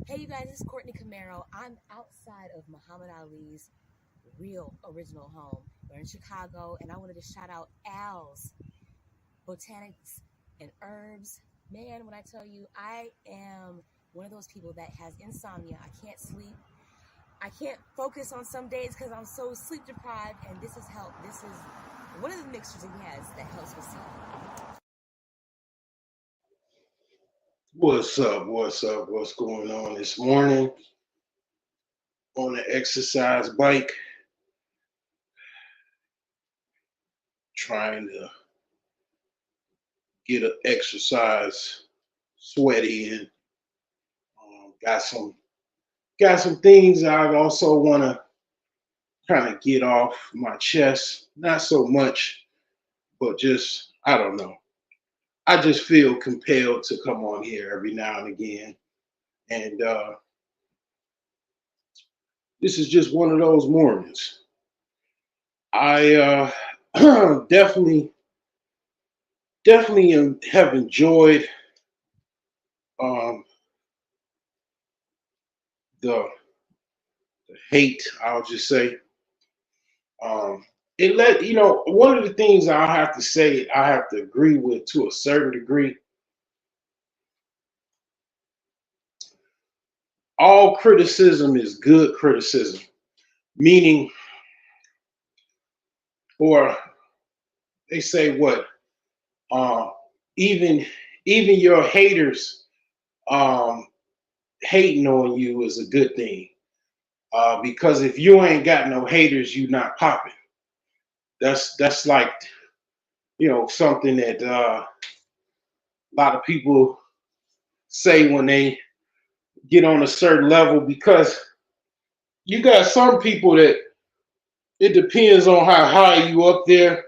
Hey, you guys, this is Courtney Camaro. I'm outside of Muhammad Ali's real original home. We're in Chicago, and I wanted to shout out Al's Botanics and Herbs. Man, when I tell you, I am one of those people that has insomnia. I can't sleep. I can't focus on some days because I'm so sleep deprived, and this has helped. This is one of the mixtures he has that helps with sleep. What's up? What's up? What's going on this morning on the exercise bike? Trying to get an exercise sweat in. Got some things I also want to kind of get off my chest. Not so much, but just I don't know. I just feel compelled to come on here every now and again, and this is just one of those mornings. I definitely have enjoyed um, the, the hate. I'll just say it let one of the things I have to say I have to agree with to a certain degree. All criticism is good criticism, meaning, or they say what uh, even even your haters um, hating on you is a good thing. Because if you ain't got no haters, you not popping. That's like something that a lot of people say when they get on a certain level, because you got some people that it depends on how high you up there.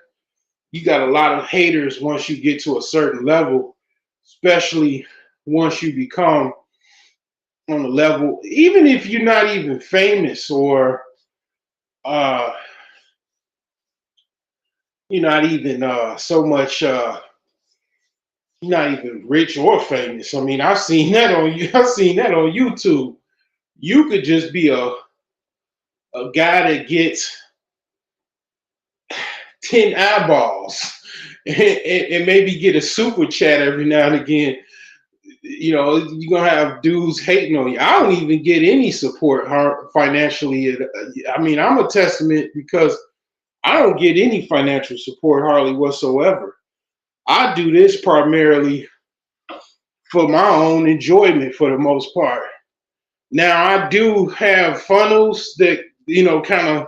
You got a lot of haters once you get to a certain level, especially once you become on a level, even if you're not even famous, or uh, you're not even so much. You're not even rich or famous. I mean, I've seen that on you. I've seen that on YouTube. You could just be a guy that gets 10 eyeballs and maybe get a super chat every now and again. You're gonna have dudes hating on you. I don't even get any support financially. I mean, I'm a testament because I don't get any financial support hardly whatsoever. I do this primarily for my own enjoyment for the most part. Now I do have funnels that kind of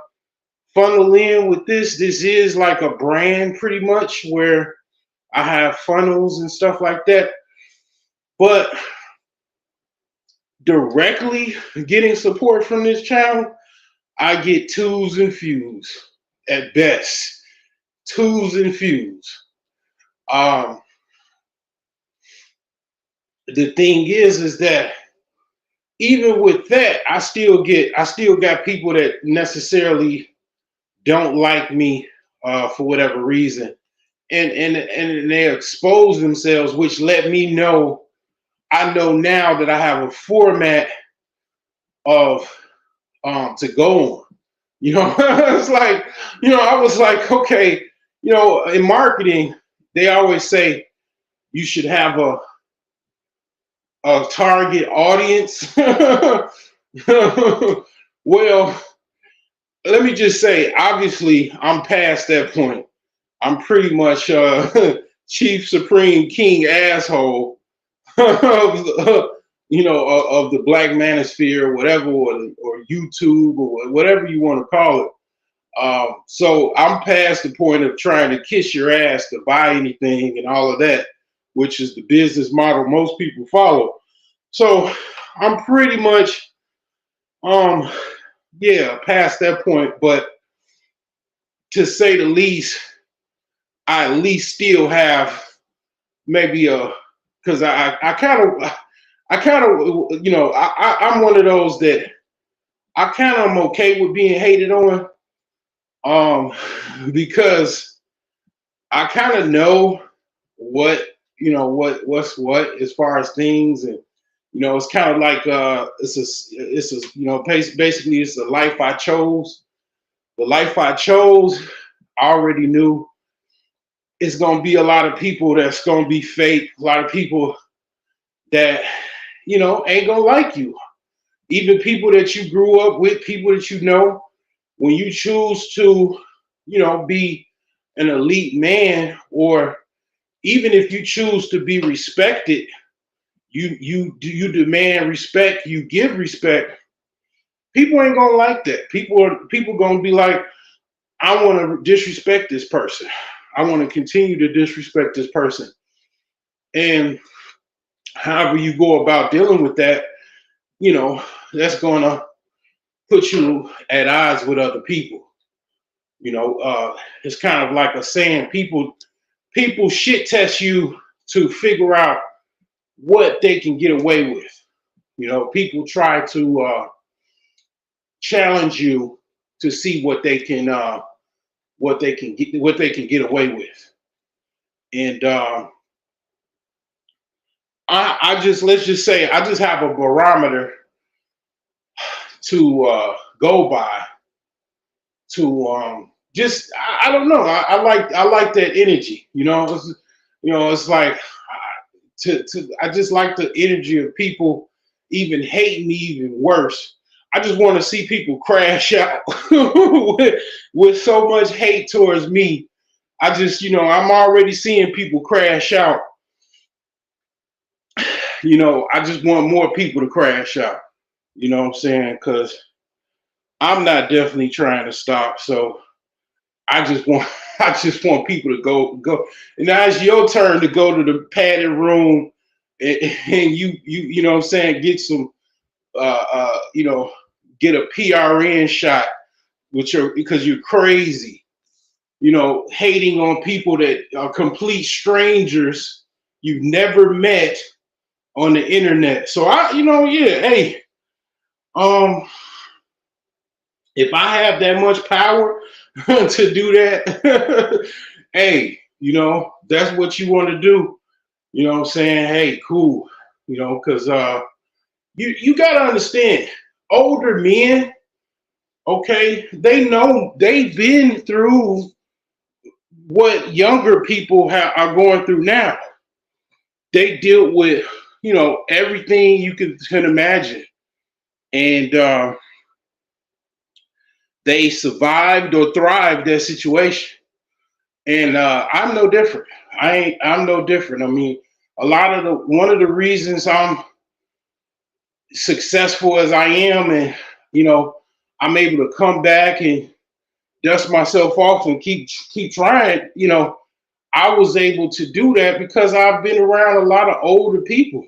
funnel in with this. This is like a brand pretty much, where I have funnels and stuff like that. But directly getting support from this channel, I get twos and fews at best. Twos and fews. Um, the thing is that even with that, I still got people that necessarily don't like me for whatever reason, and they expose themselves, which let me know. I know now that I have a format of to go on. It's like I was like, okay, in marketing, they always say you should have a target audience. Well, let me just say, obviously, I'm past that point. I'm pretty much chief supreme king asshole of the black manosphere, or whatever, or YouTube, or whatever you want to call it. So I'm past the point of trying to kiss your ass to buy anything and all of that, which is the business model most people follow. So I'm pretty much, past that point. But to say the least, I at least still have maybe because I kind of, I'm one of those that I kind of am okay with being hated on, because I kind of know what's what as far as things, and You know, it's kind of like basically it's the life I chose. The life I chose, I already knew it's gonna be a lot of people that's gonna be fake, a lot of people that, ain't gonna like you. Even people that you grew up with, people that you know, when you choose to, be an elite man, or even if you choose to be respected, you demand respect, you give respect. People ain't gonna like that. People gonna be like, I want to disrespect this person. I want to continue to disrespect this person. And however you go about dealing with that, that's gonna put you at odds with other people. It's kind of like a saying: people shit test you to figure out what they can get away with. People try to challenge you to see what they can get away with. And I just let's just say I just have a barometer to go by to just I don't know. I like that energy. It's like I just like the energy of people even hating me even worse. I just want to see people crash out with so much hate towards me. I just, I'm already seeing people crash out. I just want more people to crash out. You know what I'm saying? Because I'm not definitely trying to stop. So I just want I just want people to go. And now it's your turn to go to the padded room and you know what I'm saying, get some get a PRN shot because you're crazy. Hating on people that are complete strangers you've never met on the internet. So hey, if I have that much power to do that, hey, that's what you want to do. You know what I'm saying? Hey, cool. Because you gotta understand, older men, okay, they know they've been through what younger people are going through now. They deal with, everything you can imagine. And they survived or thrived that situation. And I'm no different. I'm no different. I mean, one of the reasons I'm successful as I am, and I'm able to come back and dust myself off and keep trying. I was able to do that because I've been around a lot of older people.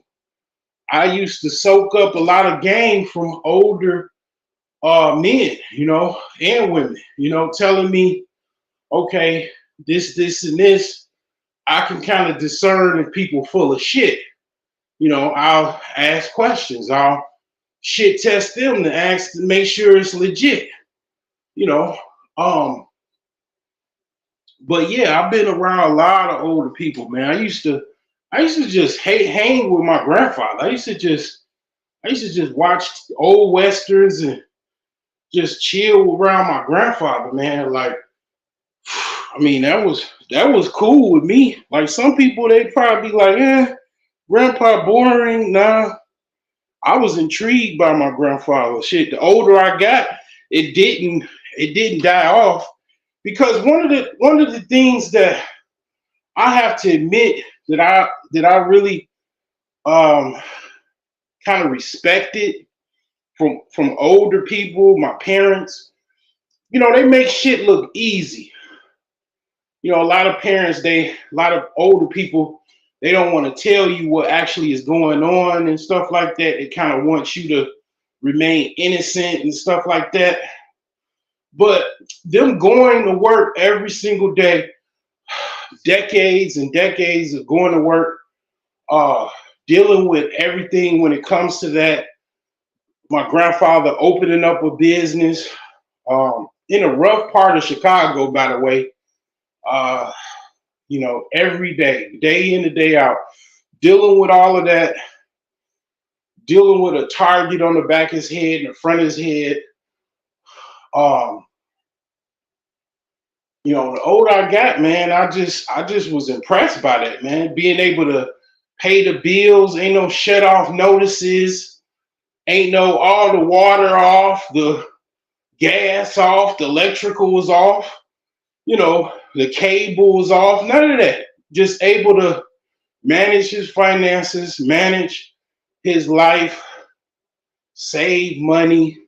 I used to soak up a lot of game from older men, and women, telling me, okay, this, and this. I can kind of discern if people full of shit. I'll ask questions. I'll shit test them to make sure it's legit. You know, um, but yeah, I've been around a lot of older people, man. I used to just hang with my grandfather. I used to just watch old westerns and just chill around my grandfather, man. Like, I mean, that was cool with me. Like some people, they probably be like, grandpa boring. Nah, I was intrigued by my grandfather. Shit, the older I got, it didn't die off because one of the things that I have to admit that I really um kind of respected from older people, my parents, they make shit look easy. A lot of parents, a lot of older people, they don't want to tell you what actually is going on and stuff like that. It kind of wants you to remain innocent and stuff like that. But them going to work every single day, decades and decades of going to work, dealing with everything when it comes to that. My grandfather opening up a business in a rough part of Chicago, by the way. Every day in and day out, dealing with all of that, dealing with a target on the back of his head and the front of his head. Um, the older I got, man, I just was impressed by that, man. Being able to pay the bills, ain't no shut off notices, ain't no all the water off, the gas off, the electrical was off, the cable was off, none of that. Just able to manage his finances, manage his life, save money,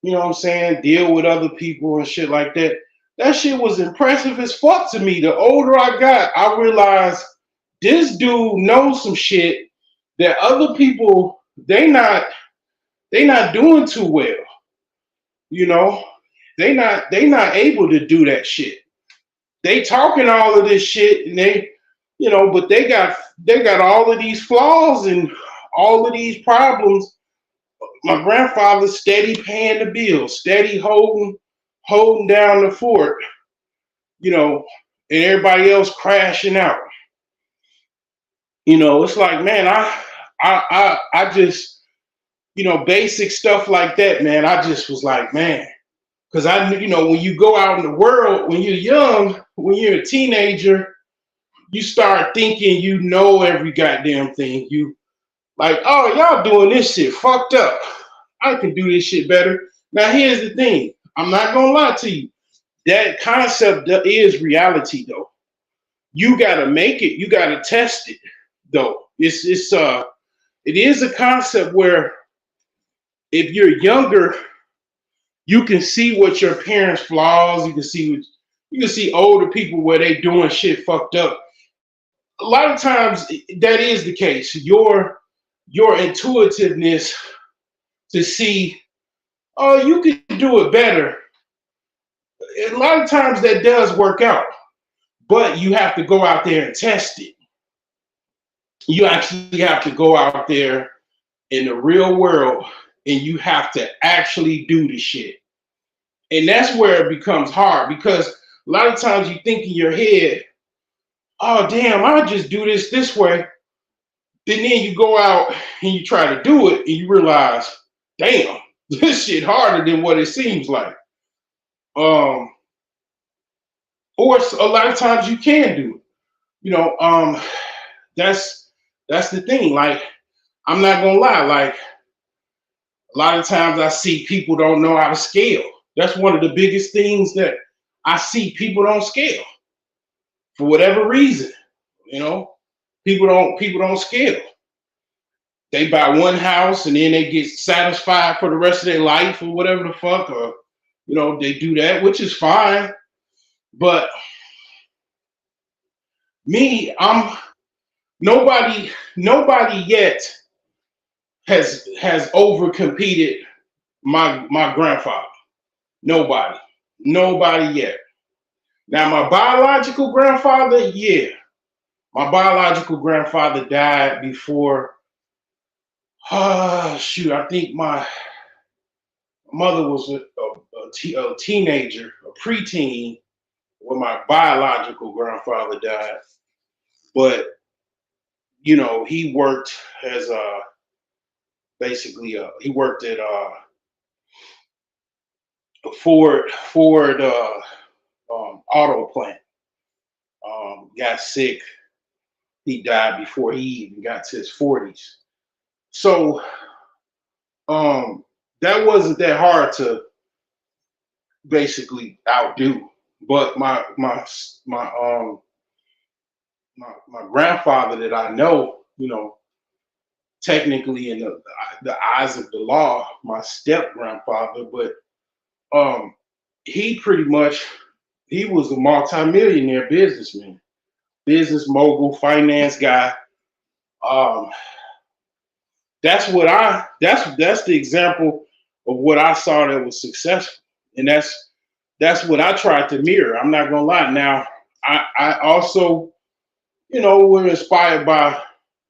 you know what I'm saying, deal with other people and shit like that. That shit was impressive as fuck to me. The older I got, I realized this dude knows some shit that other people they not doing too well. You know, they not able to do that shit. They talking all of this shit and but they got all of these flaws and all of these problems. My grandfather steady paying the bills, steady holding down the fort, and everybody else crashing out. It's like, man, I just, basic stuff like that, man. I just was like, man, because I knew, when you go out in the world, when you're young, when you're a teenager, you start thinking you know every goddamn thing. You like, oh, y'all doing this shit fucked up. I can do this shit better. Now, here's the thing. I'm not gonna lie to you. That concept is reality, though. You gotta make it. You gotta test it, though. It is a concept where if you're younger, you can see what your parents' flaws. You can see older people where they doing shit fucked up. A lot of times that is the case. Your intuitiveness to see, oh, you can do it better. A lot of times that does work out, but you have to go out there and test it. You actually have to go out there in the real world and you have to actually do the shit. And that's where it becomes hard because a lot of times you think in your head, oh, damn, I'll just do this way. And then you go out and you try to do it and you realize, damn, this shit harder than what it seems like. Or a lot of times you can do it. That's the thing. Like, I'm not gonna lie, like a lot of times I see people don't know how to scale. That's one of the biggest things that I see. People don't scale for whatever reason. People don't scale. They buy one house and then they get satisfied for the rest of their life or whatever the fuck, or they do that, which is fine. But me, I'm nobody yet has overcompeted my grandfather. Nobody yet. Now my biological grandfather, yeah, my biological grandfather died before. Shoot, I think my mother was a teenager, a preteen, when my biological grandfather died. But he worked as he worked at a Ford auto plant. Got sick. He died before he even got to his 40s. So that wasn't that hard to basically outdo. But my grandfather that I know, technically in the eyes of the law, my step grandfather, but he was a multimillionaire businessman, business mogul, finance guy. That's the example of what I saw that was successful, and that's what I tried to mirror. I'm not gonna lie. Now I also were inspired by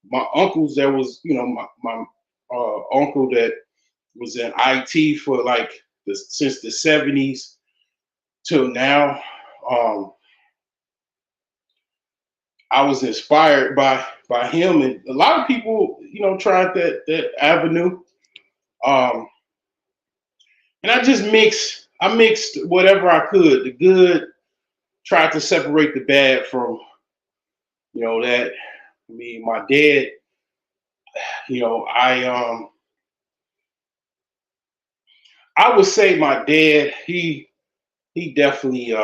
my uncles. That was my uncle that was in IT for like since the 70s till now. I was inspired by him, and a lot of people, tried that avenue. Um, and I mixed whatever I could. The good, tried to separate the bad from, that. I mean, my dad, I would say my dad, he definitely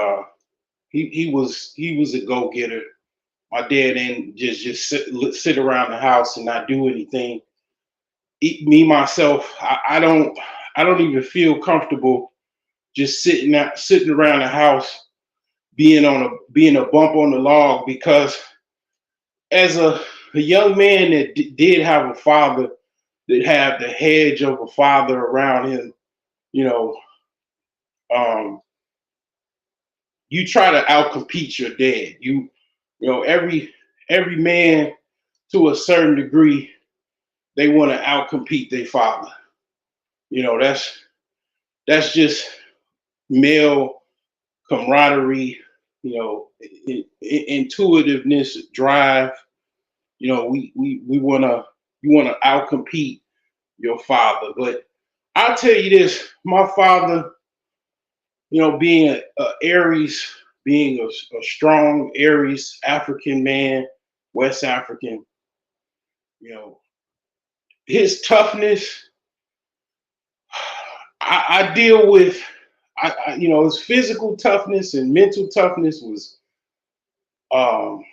he was a go getter. My dad didn't just sit around the house and not do anything. Me myself, I don't even feel comfortable just sitting around the house being a bump on the log, because as a young man that did have a father, that had the hedge of a father around him, you know, um, you try to outcompete your dad. Every man, to a certain degree, they want to outcompete their father. That's just male camaraderie, intuitiveness, drive. We wanna you wanna outcompete your father. But I'll tell you this, my father, being a Aries, being a strong Aries African man, West African, you know, his toughness, I deal with, his physical toughness and mental toughness um,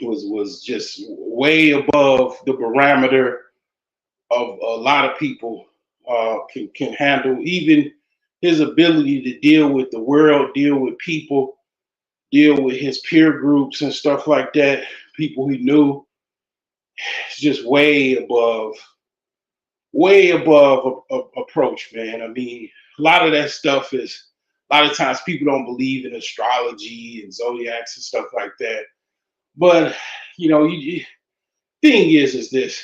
was just way above the parameter of a lot of people can handle. Even his ability to deal with the world, deal with people, deal with his peer groups and stuff like that, people he knew, it's just way above approach, man. I mean, a lot of that stuff is, a lot of times people don't believe in astrology and zodiacs and stuff like that. But, thing is this,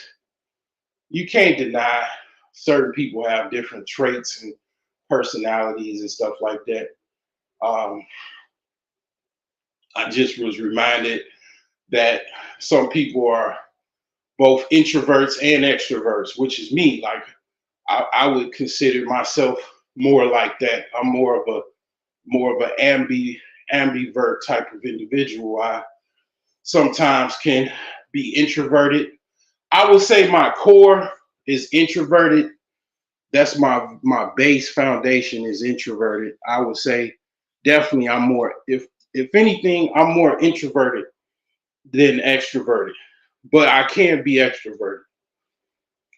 you can't deny certain people have different traits and personalities and stuff like that. Um, I just was reminded that some people are both introverts and extroverts, which is me. Like, I would consider myself more like that. I'm more of an ambivert type of individual. I sometimes can be introverted. I would say my core is introverted. That's my base foundation is introverted. I would say definitely I'm more, if anything, I'm more introverted than extroverted. But I can be extroverted.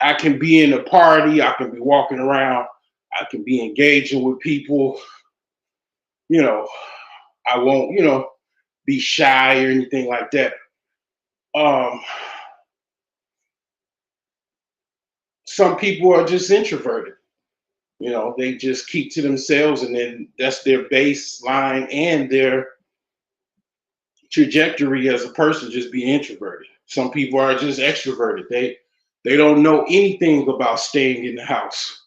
I can be in a party, I can be walking around, I can be engaging with people, you know, I won't, be shy or anything like that. Um, some people are just introverted. They just keep to themselves, and then that's their baseline and their trajectory as a person, just being introverted. Some people are just extroverted. They don't know anything about staying in the house.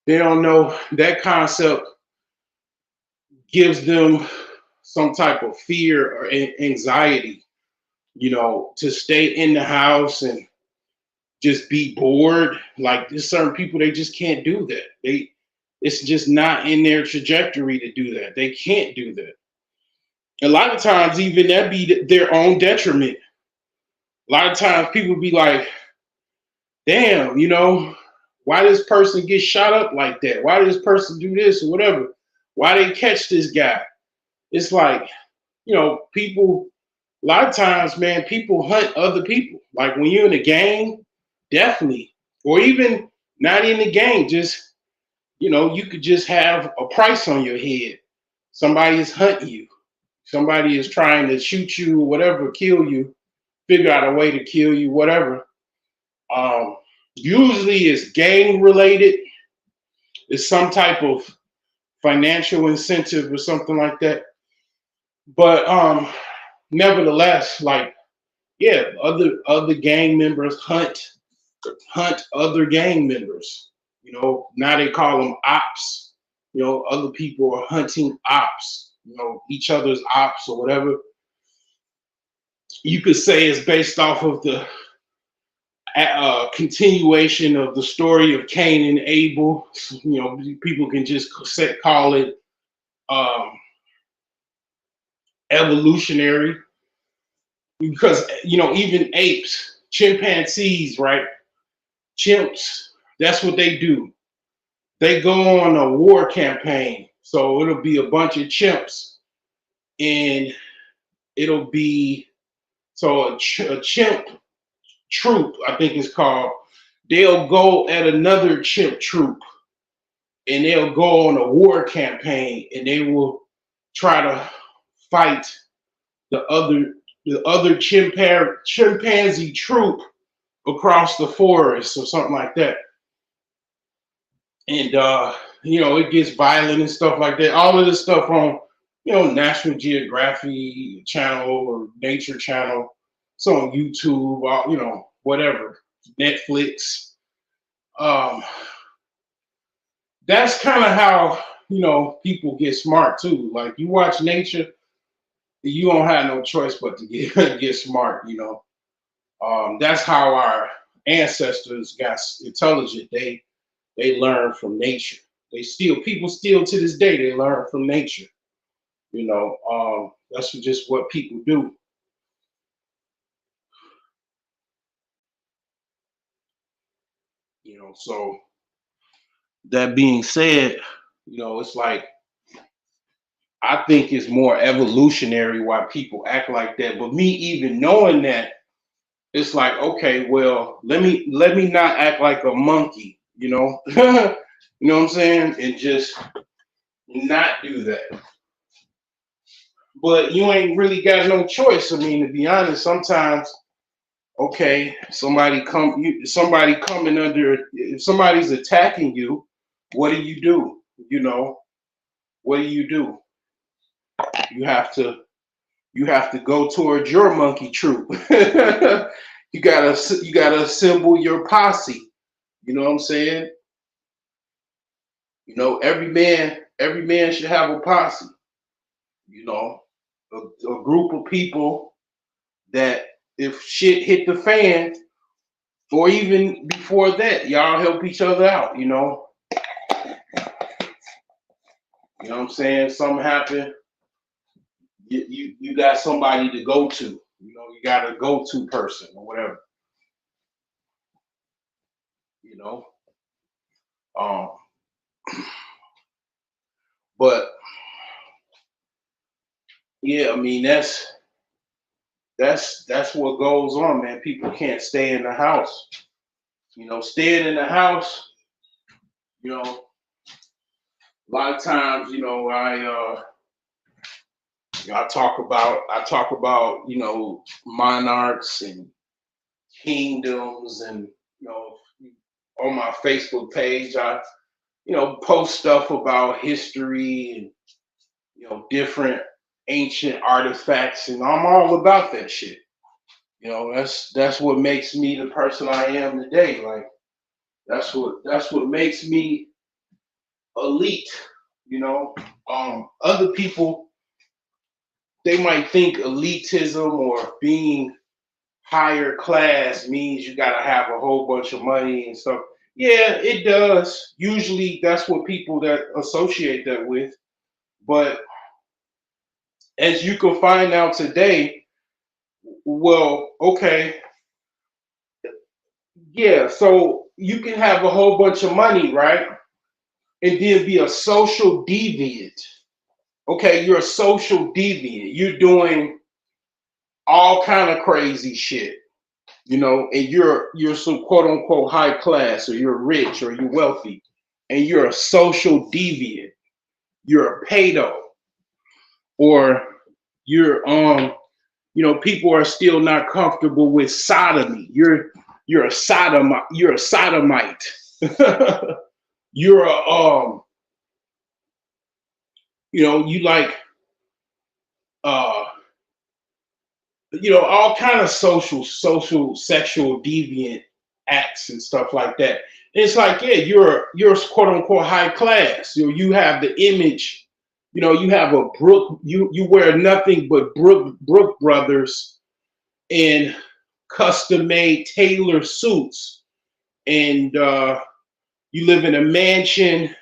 They don't know that concept gives them some type of fear or anxiety, to stay in the house and just be bored. Like, there's certain people, they just can't do that. It's just not in their trajectory to do that. They can't do that. A lot of times, even that be their own detriment. A lot of times, people be like, "Damn, why this person get shot up like that? Why did this person do this or whatever? Why they catch this guy?" It's like, people. A lot of times, man, people hunt other people. Like when you're in a gang, definitely, or even not in the gang, just you could just have a price on your head. Somebody is hunting you. Somebody is trying to shoot you, or whatever, kill you, figure out a way to kill you, whatever. Um, Usually it's gang related. It's some type of financial incentive or something like that. But nevertheless, like, yeah, other gang members hunt other gang members. Now they call them ops. Other people are hunting ops. Each other's ops or whatever. you could say it's based off of the continuation of the story of Cain and Abel. You know, people can just call it um, evolutionary because you know even apes, chimpanzees, right? Chimps, that's what they do. They go on a war campaign. So it'll be a bunch of chimps, and it'll be so a chimp troop, I think it's called. They'll go at another chimp troop, and they'll go on a war campaign, and they will try to fight the other chimpanzee troop across the forest or something like that. And you know, it gets violent and stuff like that. All of this stuff on, you know, National Geographic channel or Nature channel. It's on YouTube, you know, whatever, Netflix. Um, that's kind of how, you know, people get smart too. Like you watch Nature, you don't have no choice but to get smart. You know, that's how our ancestors got intelligent. They learn from nature. People still to this day, they learn from nature. You know, that's just what people do. You know, so that being said, you know, it's like I think it's more evolutionary why people act like that. But me even knowing that, it's like, okay, well, let me not act like a monkey, you know. You know what I'm saying? And just not do that. But you ain't really got no choice. I mean, to be honest, sometimes, okay, somebody coming under, if somebody's attacking you, what do? You know, what do? You have to go towards your monkey troop. You gotta assemble your posse. You know what I'm saying? You know, every man should have a posse. You know, a group of people that if shit hit the fan, or even before that, y'all help each other out. You know what I'm saying? Something happened, you got somebody to go to. You know, you got a go-to person or whatever. You know, um, but yeah, I mean that's what goes on, man. People can't stay in the house. You know, staying in the house. You know, a lot of times, you know, I talk about you know monarchs and kingdoms, and you know on my Facebook page I post stuff about history and different ancient artifacts, and I'm all about that shit. You know, that's what makes me the person I am today. Like that's what makes me elite. You know, other people, they might think elitism or being higher class means you got to have a whole bunch of money and stuff. Yeah, it does. Usually that's what people that associate that with. But as you can find out today, well, okay, yeah, so you can have a whole bunch of money, right? And then be a social deviant. Okay, you're a social deviant. You're doing all kind of crazy shit, and you're some quote unquote high class, or you're rich, or you're wealthy, and you're a social deviant. You're a pedo, or you're people are still not comfortable with sodomy. You're a sodomite. You're a sodomite. You're a you like uh all kind of social sexual deviant acts and stuff like that. And it's like, yeah, you're quote unquote high class. You have the image, you have a Brook, you wear nothing but Brook Brothers and custom made tailor suits, and you live in a mansion,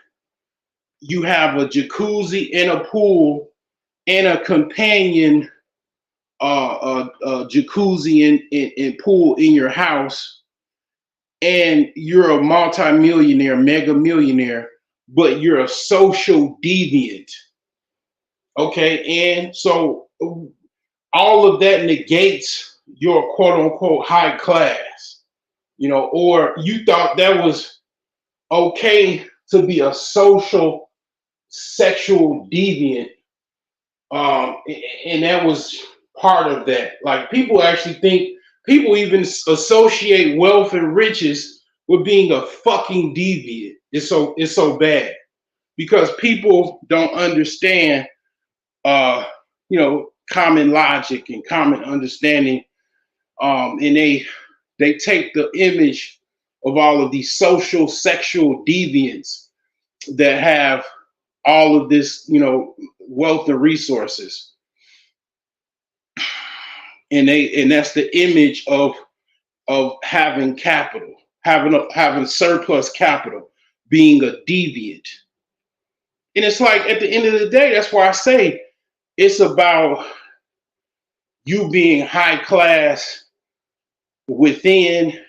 you have a jacuzzi and a pool and a companion jacuzzi and pool in your house, and you're a multimillionaire, mega millionaire, but you're a social deviant. Okay, and so all of that negates your quote unquote high class, or you thought that was okay to be a social sexual deviant, and that was part of that. Like people actually think, people even associate wealth and riches with being a fucking deviant. It's so bad because people don't understand, uh, common logic and common understanding, and they take the image of all of these social sexual deviants that have all of this, wealth and resources, and that's the image of having capital, having surplus capital, being a deviant. And it's like at the end of the day, that's why I say it's about you being high class within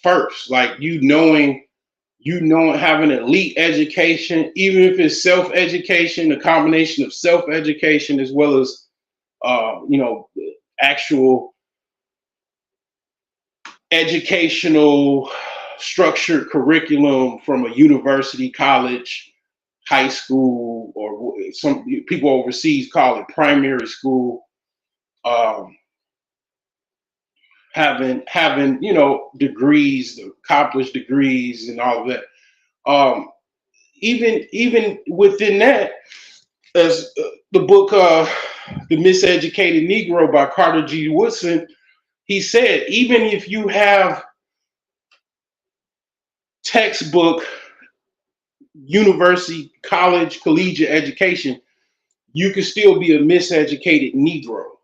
first, like having elite education, even if it's self-education, a combination of self-education as well as actual educational structured curriculum from a university, college, high school, or some people overseas call it primary school. Having degrees, accomplished degrees, and all of that. Even within that, as the book "The Miseducated Negro" by Carter G. Woodson, he said, even if you have textbook, university, college, collegiate education, you can still be a miseducated Negro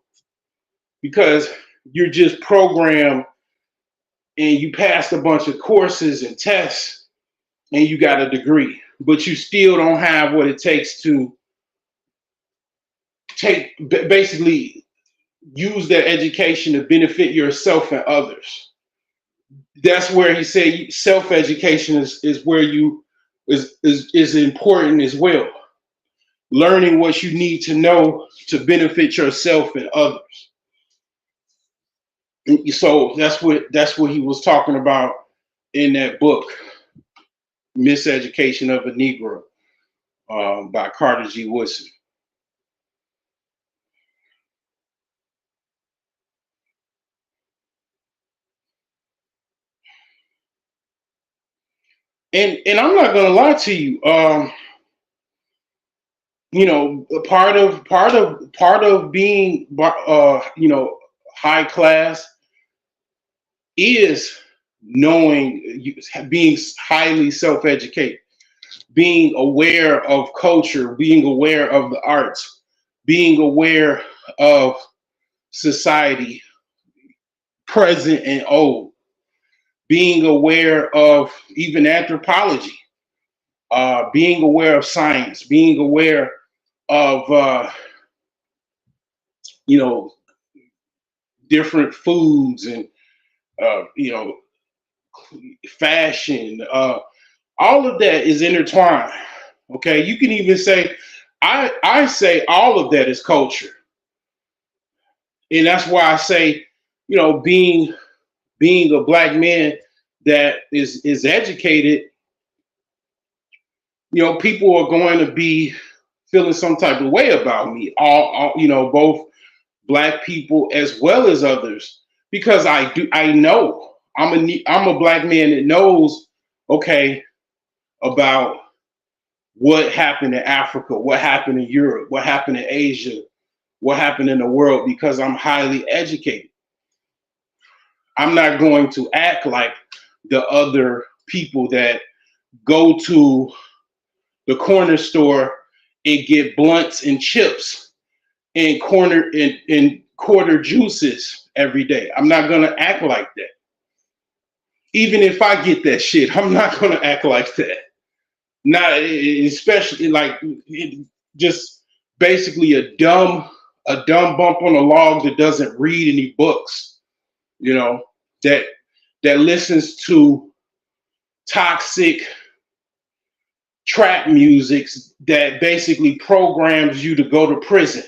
because you're just programmed and you passed a bunch of courses and tests and you got a degree, but you still don't have what it takes to basically use that education to benefit yourself and others. That's where he said self-education is where is important as well. Learning what you need to know to benefit yourself and others. So that's what he was talking about in that book, Miseducation of a Negro, by Carter G. Woodson. And I'm not gonna lie to you, part of being high class is being highly self-educated, being aware of culture, being aware of the arts, being aware of society, present and old, being aware of even anthropology, being aware of science, being aware of different foods and fashion. All of that is intertwined. Okay, you can even say, I say all of that is culture, and that's why I say, being a black man that is educated, people are going to be feeling some type of way about me. All both black people as well as others, because I know I'm a black man that knows, okay, about what happened in Africa, what happened in Europe, what happened in Asia, what happened in the world, because I'm highly educated. I'm not going to act like the other people that go to the corner store and get blunts and chips and quarter juices every day. I'm not gonna act like that. Even if I get that shit, I'm not gonna act like that. Not especially like just basically a dumb bump on a log that doesn't read any books, you know, that listens to toxic trap music that basically programs you to go to prison,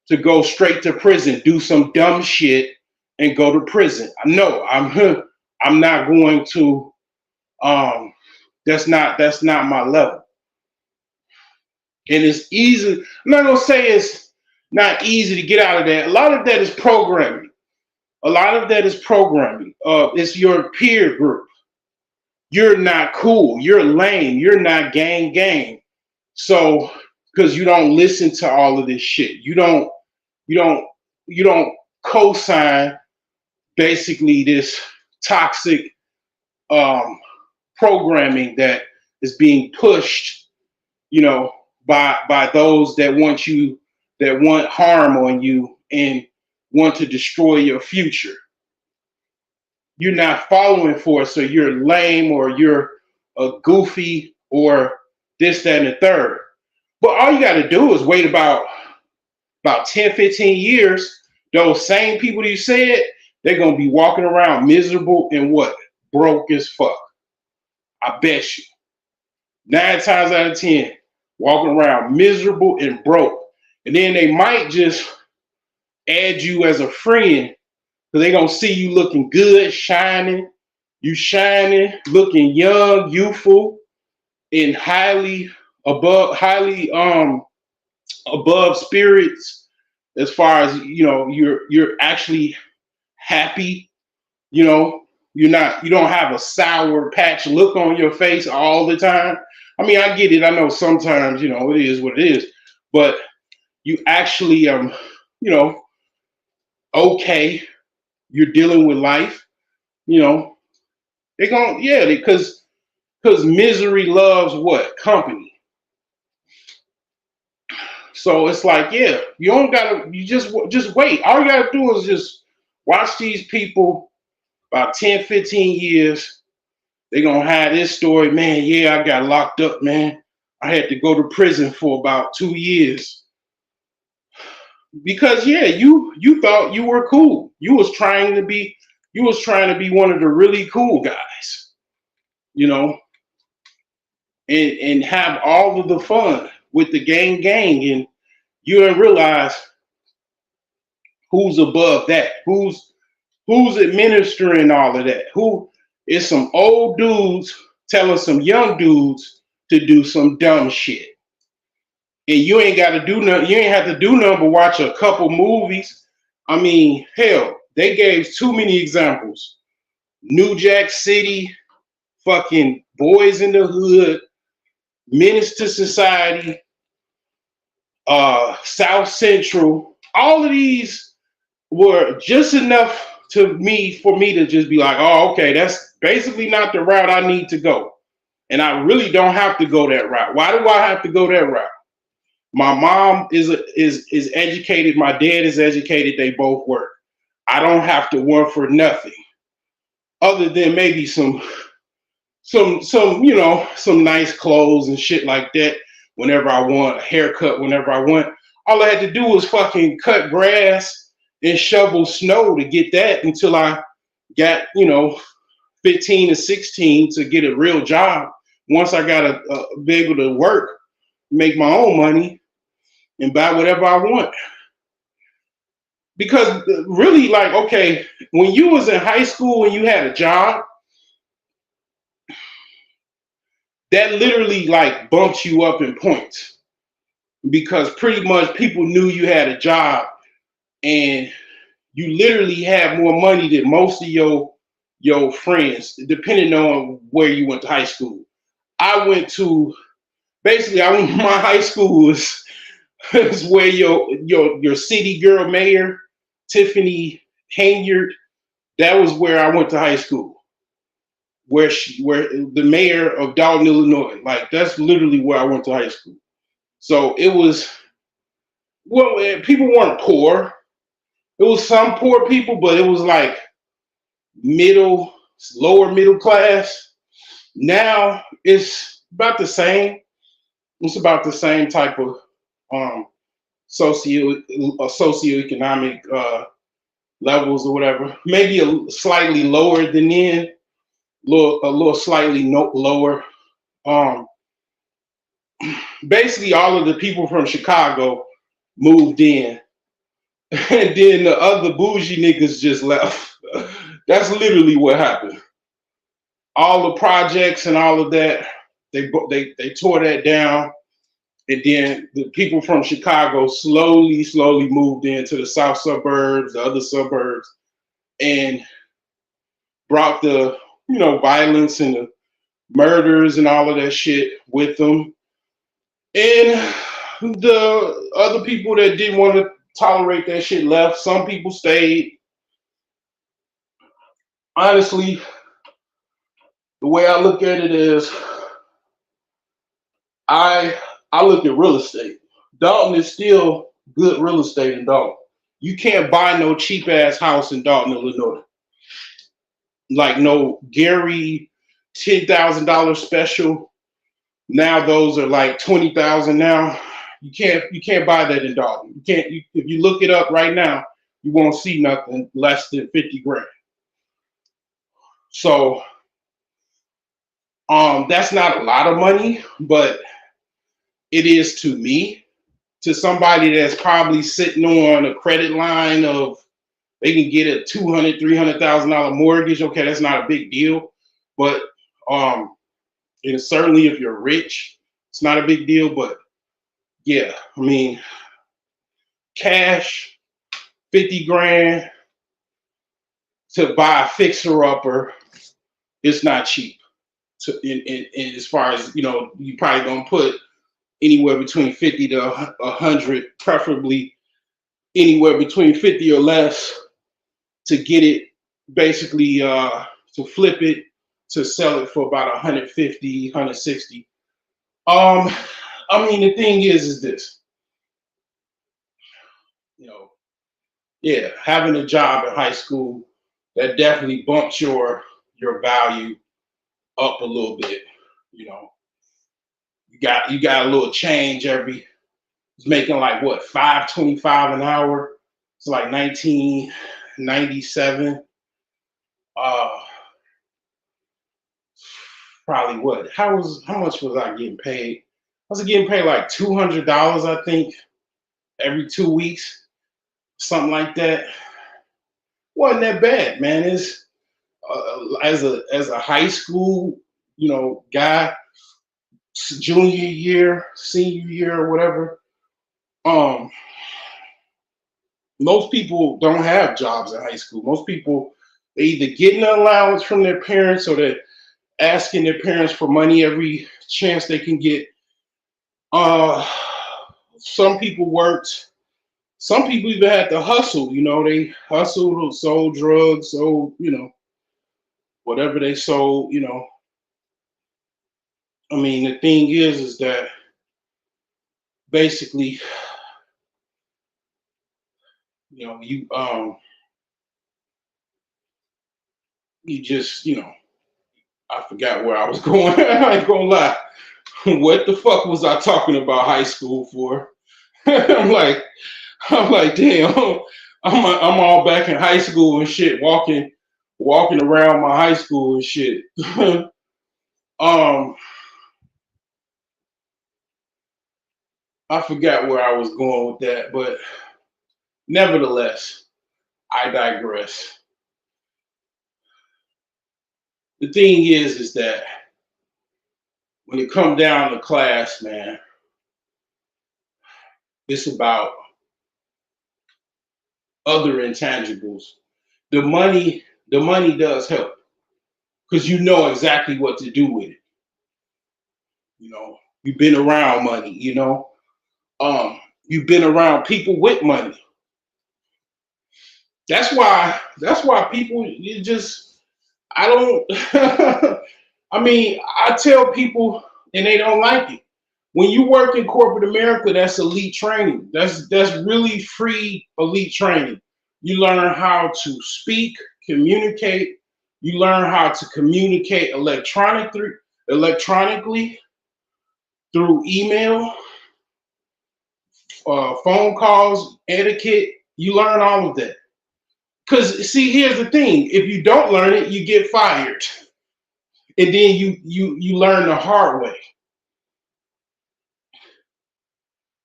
to go straight to prison, do some dumb shit and go to prison. No, I'm not going to that's not my level. And it's easy. I'm not gonna say it's not easy to get out of that. A lot of that is programming. A lot of that is programming. It's your peer group. You're not cool. You're lame. You're not gang. So, because you don't listen to all of this shit, you don't co-sign basically this toxic programming that is being pushed, you know, by those that want harm on you and want to destroy your future. You're not following for it, so you're lame or you're a goofy or this, that, and the third. But all you got to do is wait about 10, 15 years. Those same people that you said, they're going to be walking around miserable and what? Broke as fuck. I bet you. 9 times out of 10, walking around miserable and broke. And then they might just add you as a friend because they're going to see you looking good, shining. You shining, looking young, youthful, and highly above spirits as far as, you know, you're actually happy, you know, you don't have a sour patch look on your face all the time. I mean, I get it. I know sometimes, you know, it is what it is, but you actually, you know, okay, you're dealing with life, you know, they're going, yeah, because misery loves what? Company. So it's like, yeah, you just wait. All you gotta do is just watch these people about 10, 15 years. They're gonna have this story, man. Yeah, I got locked up, man. I had to go to prison for about 2 years. Because yeah, you thought you were cool. You was trying to be one of the really cool guys, you know, and have all of the fun with the gang, and you didn't realize who's above that, who's administering all of that, who is some old dudes telling some young dudes to do some dumb shit. And you ain't got to do nothing. You ain't have to do nothing but watch a couple movies. I mean, hell, they gave too many examples. New Jack City, fucking Boys in the Hood, Menace to Society, South Central. All of these were just enough for me to just be like, oh, okay, that's basically not the route I need to go. And I really don't have to go that route. Why do I have to go that route? My mom is educated. My dad is educated. They both work. I don't have to work for nothing other than maybe some you know, some nice clothes and shit like that whenever I want, a haircut whenever I want. All I had to do was fucking cut grass and shovel snow to get that until I got, you know, 15 to 16 to get a real job. Once I got to be able to work, make my own money, and buy whatever I want. Because really, like, okay, when you was in high school and you had a job, that literally like bumps you up in points. Because pretty much people knew you had a job and you literally had more money than most of your friends, depending on where you went to high school. My high school was where your city girl mayor, Tiffany Hanyard, that was where I went to high school. Where the mayor of Dalton, Illinois, like that's literally where I went to high school. So it was, well, people weren't poor, It was some poor people, but it was like lower middle class. Now it's about the same. It's about the same type of um, socioeconomic levels or whatever. Maybe a slightly lower than then, a little slightly lower. Um, Basically, all of the people from Chicago moved in, and then the other bougie niggas just left. That's literally what happened. All the projects and all of that, they tore that down, and then the people from Chicago slowly moved into the south suburbs, the other suburbs, and brought the violence and the murders and all of that shit with them. And the other people that didn't want to tolerate that shit left. Some people stayed. Honestly, the way I look at it is I look at real estate. Dalton is still good real estate in Dalton. You can't buy no cheap ass house in Dalton, Illinois. Like no Gary $10,000 special. Now those are like 20,000 now. You can't buy that in Dalton. You can't. If you look it up right now, you won't see nothing less than 50 grand. So that's not a lot of money, but it is to me. To somebody that's probably sitting on a credit line of they can get a $200,000, $300,000 mortgage. Okay, that's not a big deal, but and certainly if you're rich, it's not a big deal. But yeah, I mean, cash, 50 grand to buy a fixer upper, it's not cheap. In as far as you probably gonna put anywhere between 50 to 100, preferably anywhere between 50 or less to get it basically to flip it to sell it for about 150, 160. I mean, the thing is this, yeah, having a job in high school, that definitely bumps your value up a little bit. You got a little change every. It's making like what, $5.25 an hour. It's like 1997. Probably what? How much was I getting paid? I was getting paid like $200, I think, every 2 weeks, something like that. Wasn't that bad, man. It's as a high school, guy, junior year, senior year, or whatever. Most people don't have jobs in high school. Most people, they either getting an allowance from their parents or they're asking their parents for money every chance they can get. Some people worked. Some people even had to hustle. They hustled or sold drugs, sold, whatever they sold. I mean, the thing is that basically, you just, I forgot where I was going. I ain't gonna lie. What the fuck was I talking about high school for? I'm like, damn. I'm all back in high school and shit, walking around my high school and shit. I forgot where I was going with that, but nevertheless, I digress. The thing is that when it comes down to class, man, it's about other intangibles. The money does help because you know exactly what to do with it. You've been around money, you've been around people with money. That's why people, I don't, I mean, I tell people and they don't like it. When you work in corporate America, that's elite training. That's really free elite training. You learn how to speak, communicate. You learn how to communicate electronically through email, phone calls, etiquette. You learn all of that. Because see, here's the thing: if you don't learn it, you get fired, and then you learn the hard way.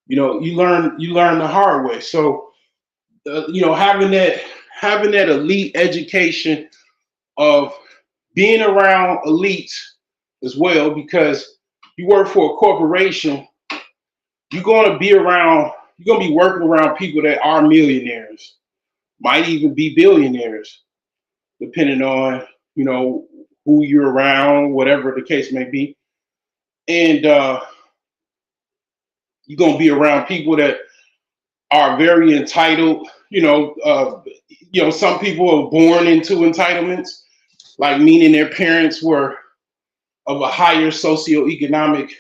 You learn the hard way. So having that elite education of being around elites as well, because you work for a corporation, you're gonna be working around people that are millionaires, might even be billionaires, depending on who you're around, whatever the case may be. And you're gonna be around people that are very entitled. Some people are born into entitlements, like meaning their parents were of a higher socioeconomic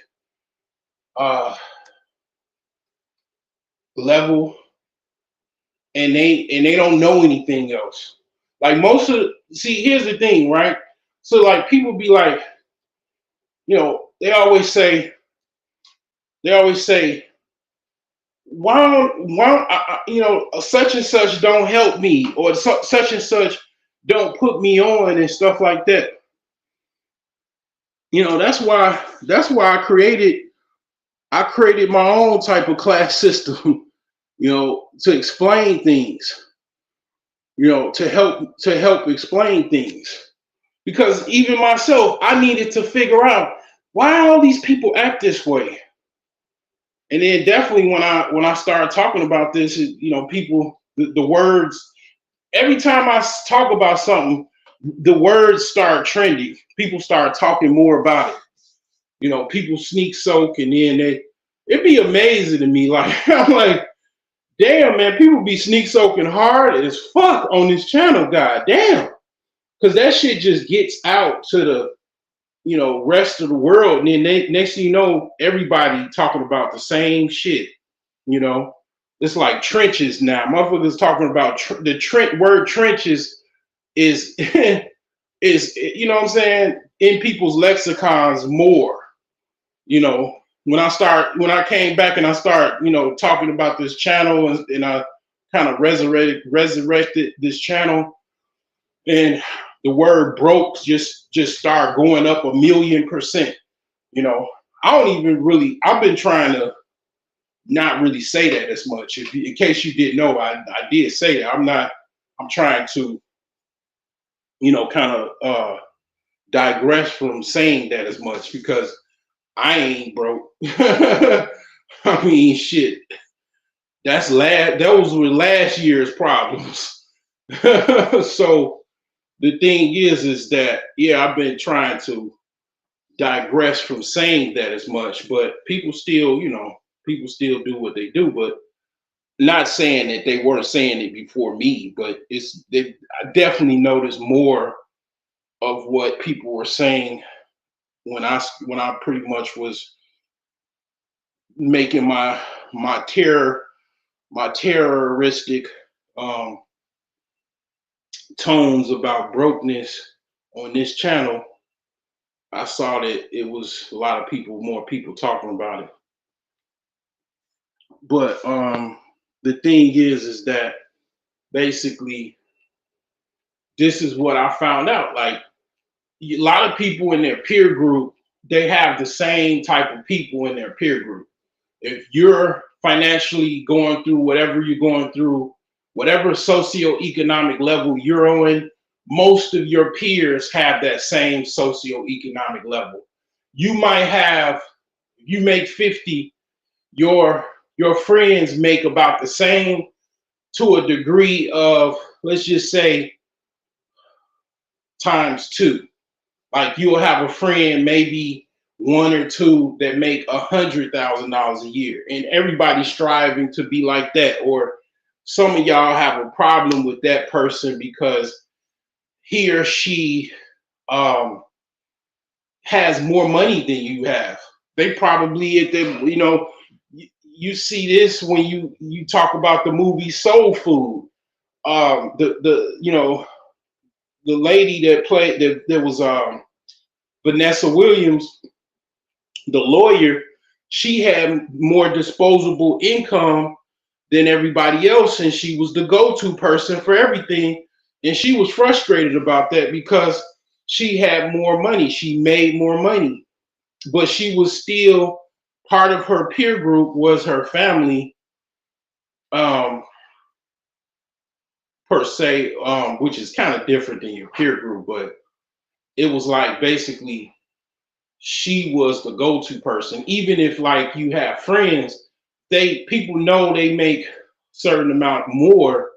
level, and they don't know anything else. Like here's the thing, right? So like people be like, they always say, such and such don't help me, or such and such don't put me on, and stuff like that. That's why I created my own type of class system, to explain things, to help explain things. Because even myself, I needed to figure out why all these people act this way. And then definitely when I started talking about this, people, the words, every time I talk about something, the words start trending. People start talking more about it. People sneak soak, and then it'd be amazing to me. Like, I'm like, damn, man, people be sneak soaking hard as fuck on this channel. God damn. Because that shit just gets out to the rest of the world, and then next thing you know, everybody talking about the same shit. It's like trenches now. Motherfuckers talking about the word trenches is is what I'm saying, in people's lexicons more. When I came back and I start talking about this channel, and I kind of resurrected this channel, and the word broke just started going up 1,000,000%. I don't even really. I've been trying to not really say that as much. In case you didn't know, I did say that. I'm trying to kind of digress from saying that as much, because I ain't broke. I mean, shit. Those were last year's problems. So the thing is that, yeah, I've been trying to digress from saying that as much, but people still do what they do. But not saying that they weren't saying it before me, but I definitely noticed more of what people were saying when I pretty much was making my terroristic tones about brokenness on this channel. I saw that it was more people talking about it. But the thing is that basically this is what I found out. Like, a lot of people in their peer group, they have the same type of people in their peer group. If you're financially going through whatever you're going through, whatever socioeconomic level you're on, most of your peers have that same socioeconomic level. You might have, if you make 50, your friends make about the same, to a degree of, let's just say, times two. Like, you'll have a friend, maybe one or two, that make $100,000 a year, and everybody's striving to be like that. Or some of y'all have a problem with that person because he or she has more money than you have. They probably at the, you see this when you talk about the movie Soul Food. the lady that played that there was Vanessa Williams, the lawyer. She had more disposable income than everybody else, and she was the go-to person for everything. And she was frustrated about that because she had more money, she made more money, but she was still part of her peer group was her family, um, per se, which is kind of different than your peer group, but it was like basically she was the go-to person. Even if like you have friends, people know they make certain amount more,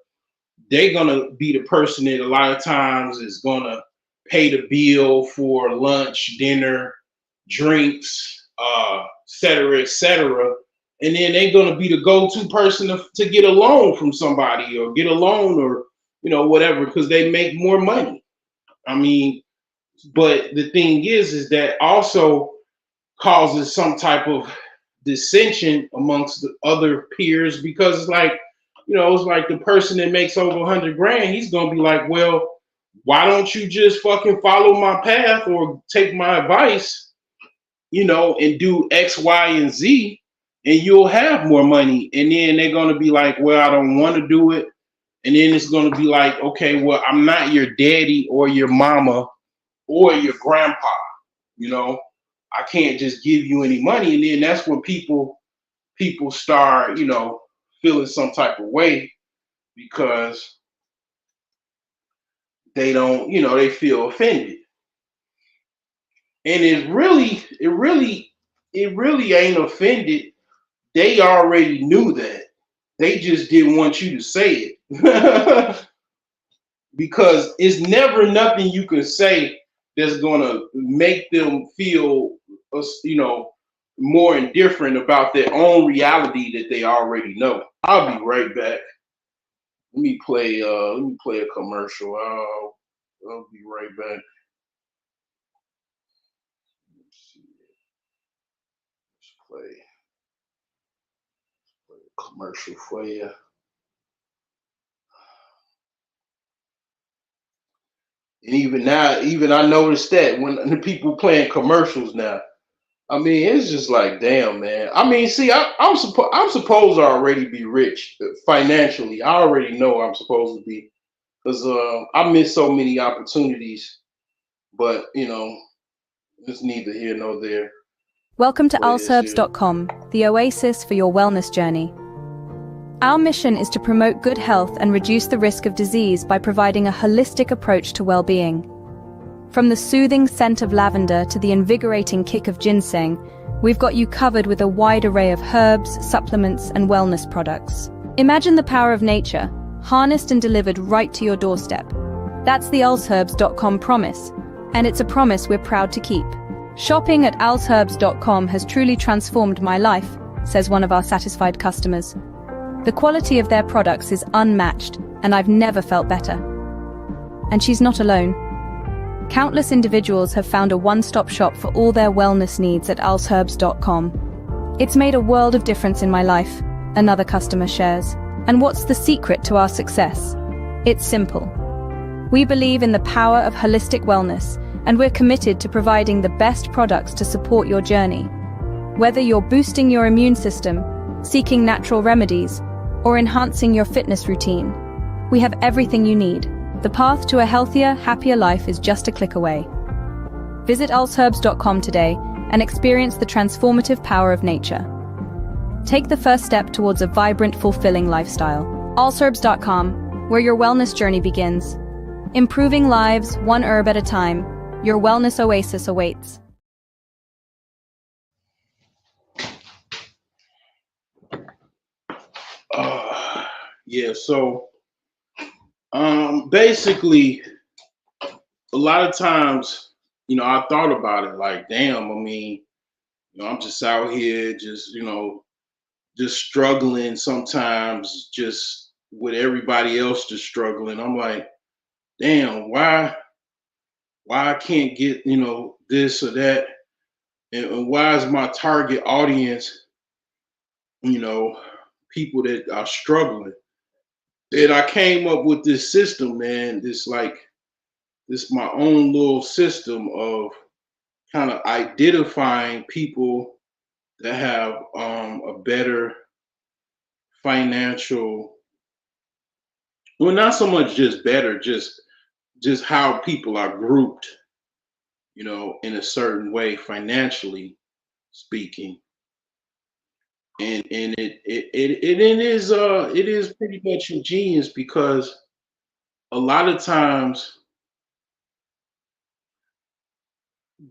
they're gonna be the person that a lot of times is gonna pay the bill for lunch, dinner, drinks, et cetera, et cetera. And then they're gonna be the go-to person to get a loan from somebody or get a loan or whatever because they make more money. I mean, but the thing is that also causes some type of dissension amongst the other peers because it's like, it's like the person that makes over 100 grand, he's gonna be like, well, why don't you just fucking follow my path or take my advice, and do X, Y, and Z, and you'll have more money. And then they're gonna be like, well, I don't want to do it. And then it's gonna be like, okay, well, I'm not your daddy or your mama or your grandpa, I can't just give you any money. And then that's when people start, feeling some type of way because they don't, they feel offended. And it really ain't offended. They already knew that. They just didn't want you to say it. Because it's never nothing you can say that's gonna make them feel, more indifferent about their own reality that they already know. I'll be right back. Let me play a commercial. I'll be right back. Let's play a commercial for you. And even now, I noticed that when the people playing commercials now, I mean, it's just like, damn, man. I mean, see, I'm supposed to already be rich financially. I already know I'm supposed to be because I missed so many opportunities. But it's neither here nor there. Welcome to alsherbs.com, the oasis for your wellness journey. Our mission is to promote good health and reduce the risk of disease by providing a holistic approach to well-being. From the soothing scent of lavender to the invigorating kick of ginseng, we've got you covered with a wide array of herbs, supplements, and wellness products. Imagine the power of nature, harnessed and delivered right to your doorstep. That's the alsherbs.com promise, and it's a promise we're proud to keep. Shopping at alsherbs.com has truly transformed my life, says one of our satisfied customers. The quality of their products is unmatched, and I've never felt better. And she's not alone. Countless individuals have found a one-stop shop for all their wellness needs at alsherbs.com. It's made a world of difference in my life, another customer shares. And what's the secret to our success? It's simple. We believe in the power of holistic wellness, and we're committed to providing the best products to support your journey. Whether you're boosting your immune system, seeking natural remedies, or enhancing your fitness routine, we have everything you need. The path to a healthier, happier life is just a click away. Visit alsherbs.com today and experience the transformative power of nature. Take the first step towards a vibrant, fulfilling lifestyle. alsherbs.com, where your wellness journey begins. Improving lives, one herb at a time. Your wellness oasis awaits. Yeah, so basically, a lot of times, I thought about it like, damn, I mean, I'm just out here, just struggling sometimes, just with everybody else just struggling. I'm like, damn, why I can't get, this or that, and why is my target audience, people that are struggling. And I came up with this system, man. This my own little system of kind of identifying people that have a better financial, well, not so much just better, just how people are grouped, in a certain way financially speaking. And it is pretty much ingenious because a lot of times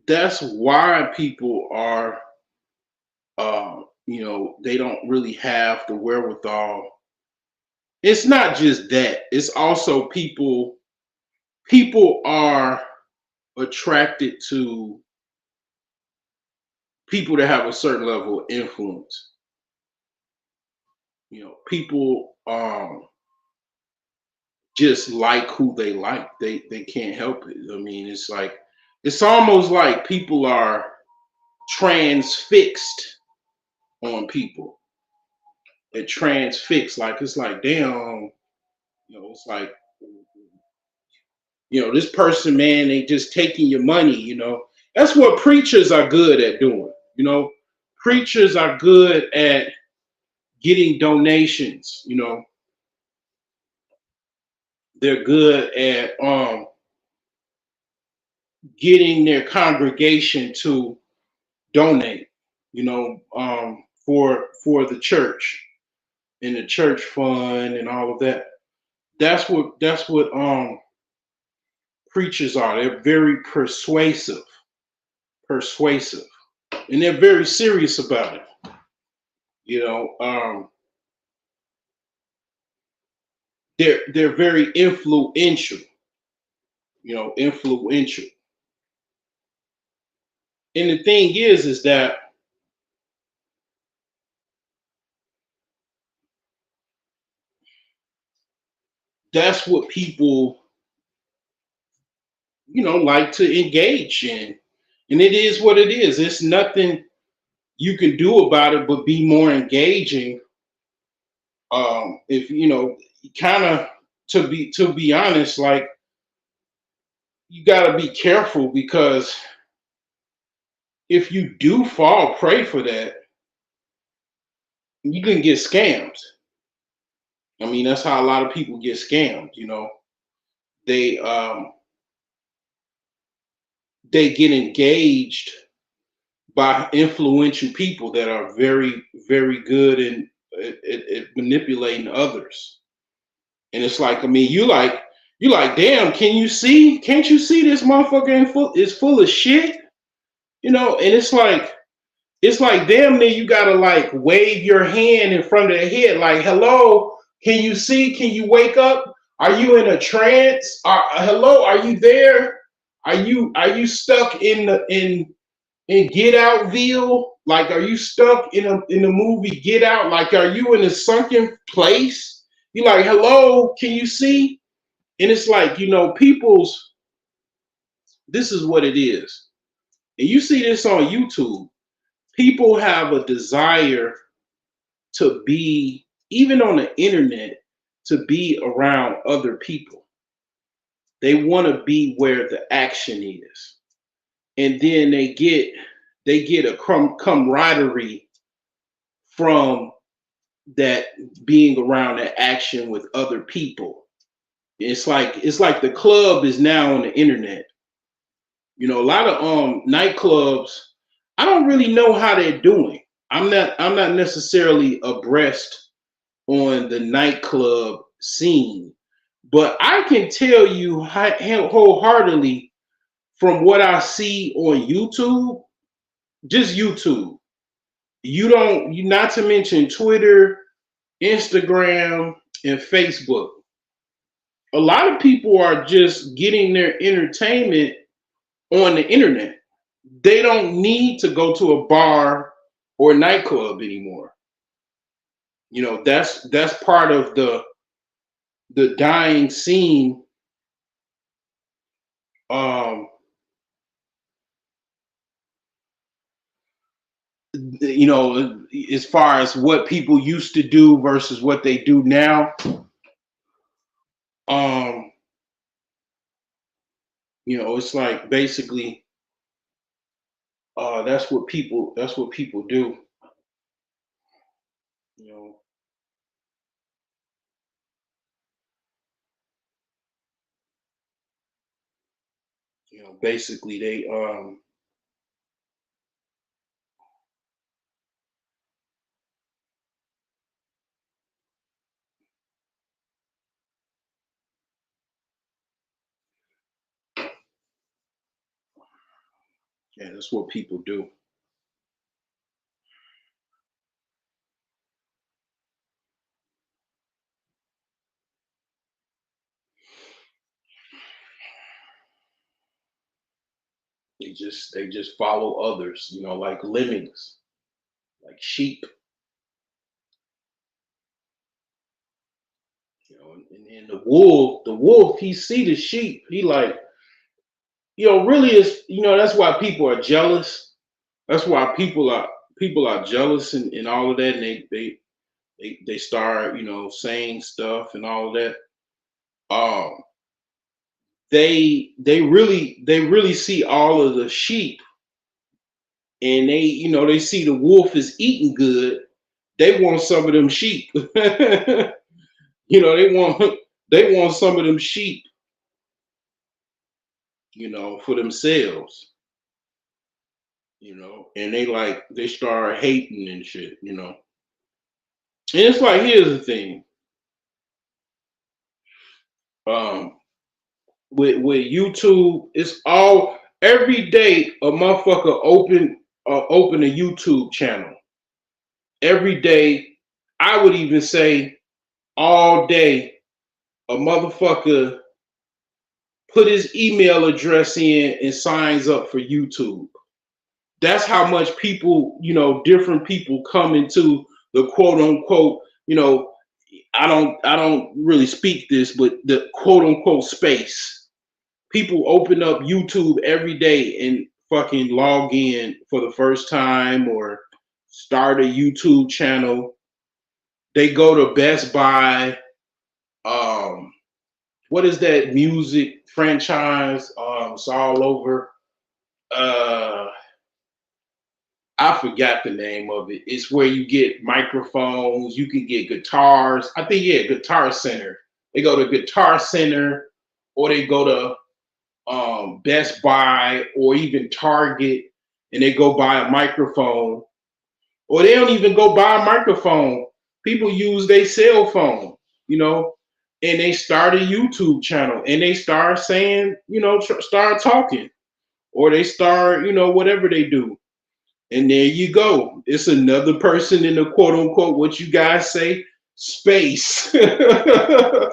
that's why people are they don't really have the wherewithal. It's not just that, it's also people are attracted to people that have a certain level of influence. People just like who they like. They can't help it. I mean, it's almost like people are transfixed on people. They're transfixed. Like it's like, damn, it's like, this person, man, they just taking your money. That's what preachers are good at doing. Preachers are good at getting donations. They're good at getting their congregation to donate, for the church and the church fund and all of that. That's what preachers are. They're very persuasive, and they're very serious about it. They're very influential. Influential. And the thing is that that's what people, like to engage in. And it is what it is. It's nothing you can do about it but be more engaging. If kind of, to be honest, like, you got to be careful, because if you do fall prey for that, you can get scammed. I mean, that's how a lot of people get scammed. They they get engaged by influential people that are very, very good at manipulating others. And it's like, I mean, you like, damn, can't you see this motherfucker is full of shit? And it's like, damn near you gotta like wave your hand in front of their head, like, hello, can you see? Can you wake up? Are you in a trance? Hello, are you there? Are you stuck in Get Outville? Like, are you stuck in the movie Get Out? Like, are you in a sunken place? You like, hello, can you see? And it's like, this is what it is. And you see this on YouTube. People have a desire to be, even on the internet, to be around other people. They want to be where the action is. And then they get a camaraderie from that, being around that action with other people. It's like the club is now on the internet. A lot of nightclubs, I don't really know how they're doing. I'm not necessarily abreast on the nightclub scene, but I can tell you wholeheartedly from what I see on YouTube, just YouTube. You not to mention Twitter, Instagram, and Facebook. A lot of people are just getting their entertainment on the internet. They don't need to go to a bar or nightclub anymore. That's part of the dying scene. As far as what people used to do versus what they do now. You know, it's like basically that's what people do. You know, basically they yeah, that's what people do. They just follow others, you know, like lemmings, like sheep. You know, and then the wolf, he see the sheep, he like, you know, really is, you know, that's why people are jealous. That's why people are jealous and all of that, and they start, you know, saying stuff and all of that. Um, they really see all of the sheep, and they, you know, they see the wolf is eating good. They want some of them sheep. You know, they want some of them sheep, you know, for themselves, you know, and they start hating and shit, you know. And it's like, here's the thing. Um, with YouTube, it's all every day a motherfucker open a YouTube channel. Every day, I would even say all day, a motherfucker put his email address in and signs up for YouTube. That's how much people, you know, different people come into the quote unquote, you know, I don't really speak this, but the quote unquote space. People open up YouTube every day and fucking log in for the first time or start a YouTube channel. They go to Best Buy. What is that music franchise? It's all over. Uh, I forgot the name of it. It's where you get microphones, you can get guitars. I think, yeah, Guitar Center. They go to Guitar Center, or they go to Best Buy or even Target, and they go buy a microphone, or they don't even go buy a microphone. People use their cell phone, you know, and they start a YouTube channel and they start saying, you know, start talking, or they start, you know, whatever they do. And there you go. It's another person in the quote unquote, what you guys say, space, the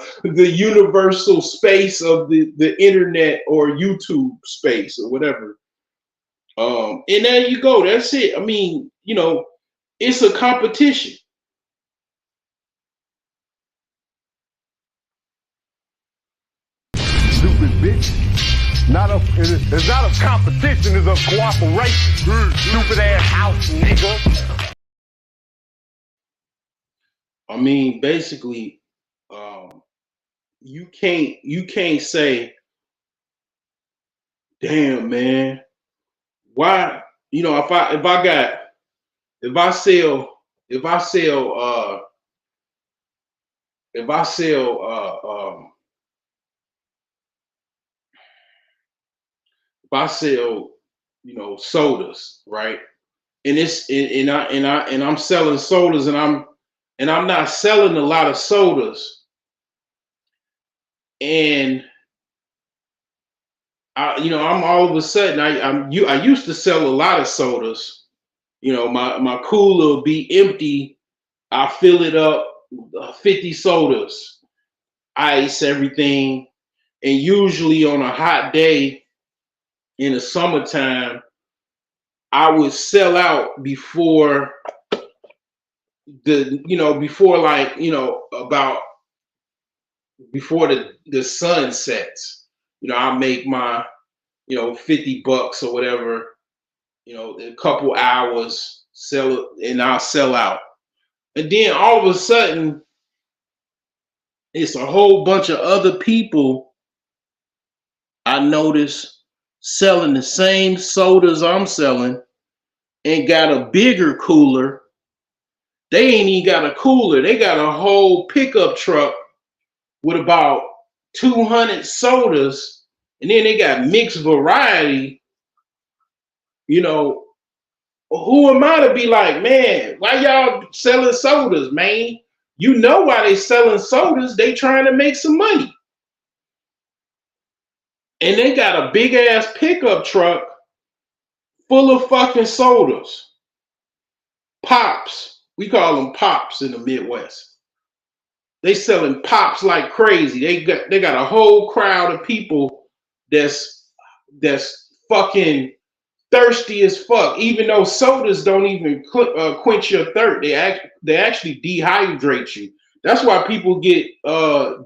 universal space of the internet or YouTube space or whatever. And there you go. That's it. I mean, you know, it's a competition. Stupid bitch. It's not a competition, it's a cooperation. Stupid ass house nigga. I mean, basically, you can't say, damn man, why, you know, if I sell if I sell if I sell if I sell, you know, sodas, right? And I'm selling sodas, and I'm not selling a lot of sodas, and I'm all of a sudden I used to sell a lot of sodas. You know, my cooler would be empty. I fill it up, 50 sodas, ice, everything, and usually on a hot day in the summertime, I would sell out before about before the sun sets. You know, I make my, you know, $50 or whatever, you know, in a couple hours, sell it, and I'll sell out. And then all of a sudden, It's a whole bunch of other people I noticed selling the same sodas I'm selling and got a bigger cooler. They ain't even got a cooler. They got a whole pickup truck with about 200 sodas, and then they got mixed variety. You know, who am I to be like, man, why y'all selling sodas, man? You know why they selling sodas. They trying to make some money. And they got a big ass pickup truck full of fucking sodas. Pops. We call them pops in the Midwest. They selling pops like crazy. They got a whole crowd of people that's fucking thirsty as fuck. Even though sodas don't even quench your thirst, they actually dehydrate you. That's why people get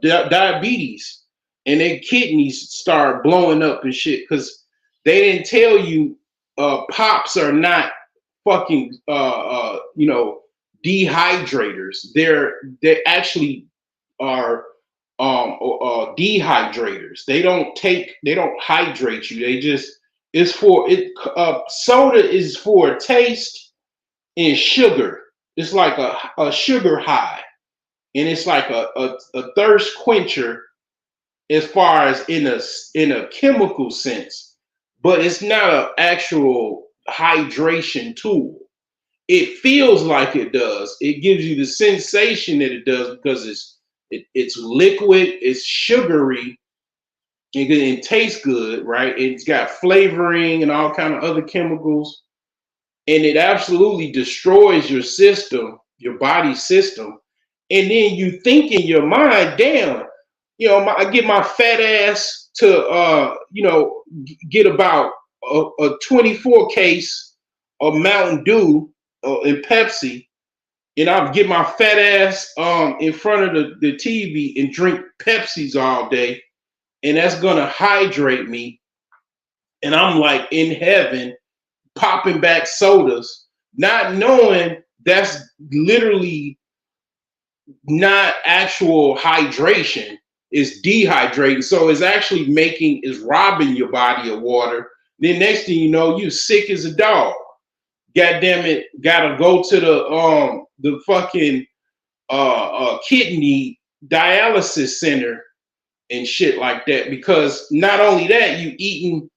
diabetes and their kidneys start blowing up and shit, because they didn't tell you pops are not fucking dehydrators. They actually are dehydrators. They don't hydrate you. They just, it's for it. Soda is for taste and sugar. It's like a sugar high, and it's like a thirst quencher as far as in a chemical sense, but it's not an actual hydration tool. It feels like it does. It gives you the sensation that it does because it's liquid, it's sugary, it tastes good, right? It's got flavoring and all kind of other chemicals, and it absolutely destroys your system, your body system. And then you think in your mind, damn, I get my fat ass to get about a 24 case of Mountain Dew and Pepsi, and I'll get my fat ass in front of the TV and drink Pepsis all day, and that's gonna hydrate me, and I'm like in heaven popping back sodas, not knowing that's literally not actual hydration. It's dehydrating. So it's actually robbing your body of water. Then next thing you know, you sick as a dog. God damn it, gotta go to the fucking kidney dialysis center and shit like that, because not only that, you eating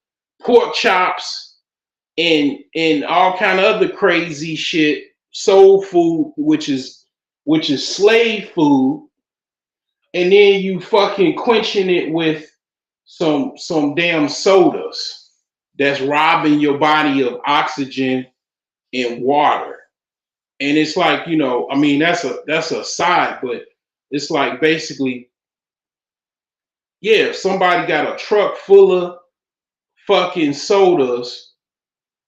pork chops and all kind of other crazy shit, soul food, which is slave food, and then you fucking quenching it with some damn sodas that's robbing your body of oxygen and water. And it's like, that's a side, but it's like basically, yeah, if somebody got a truck full of fucking sodas,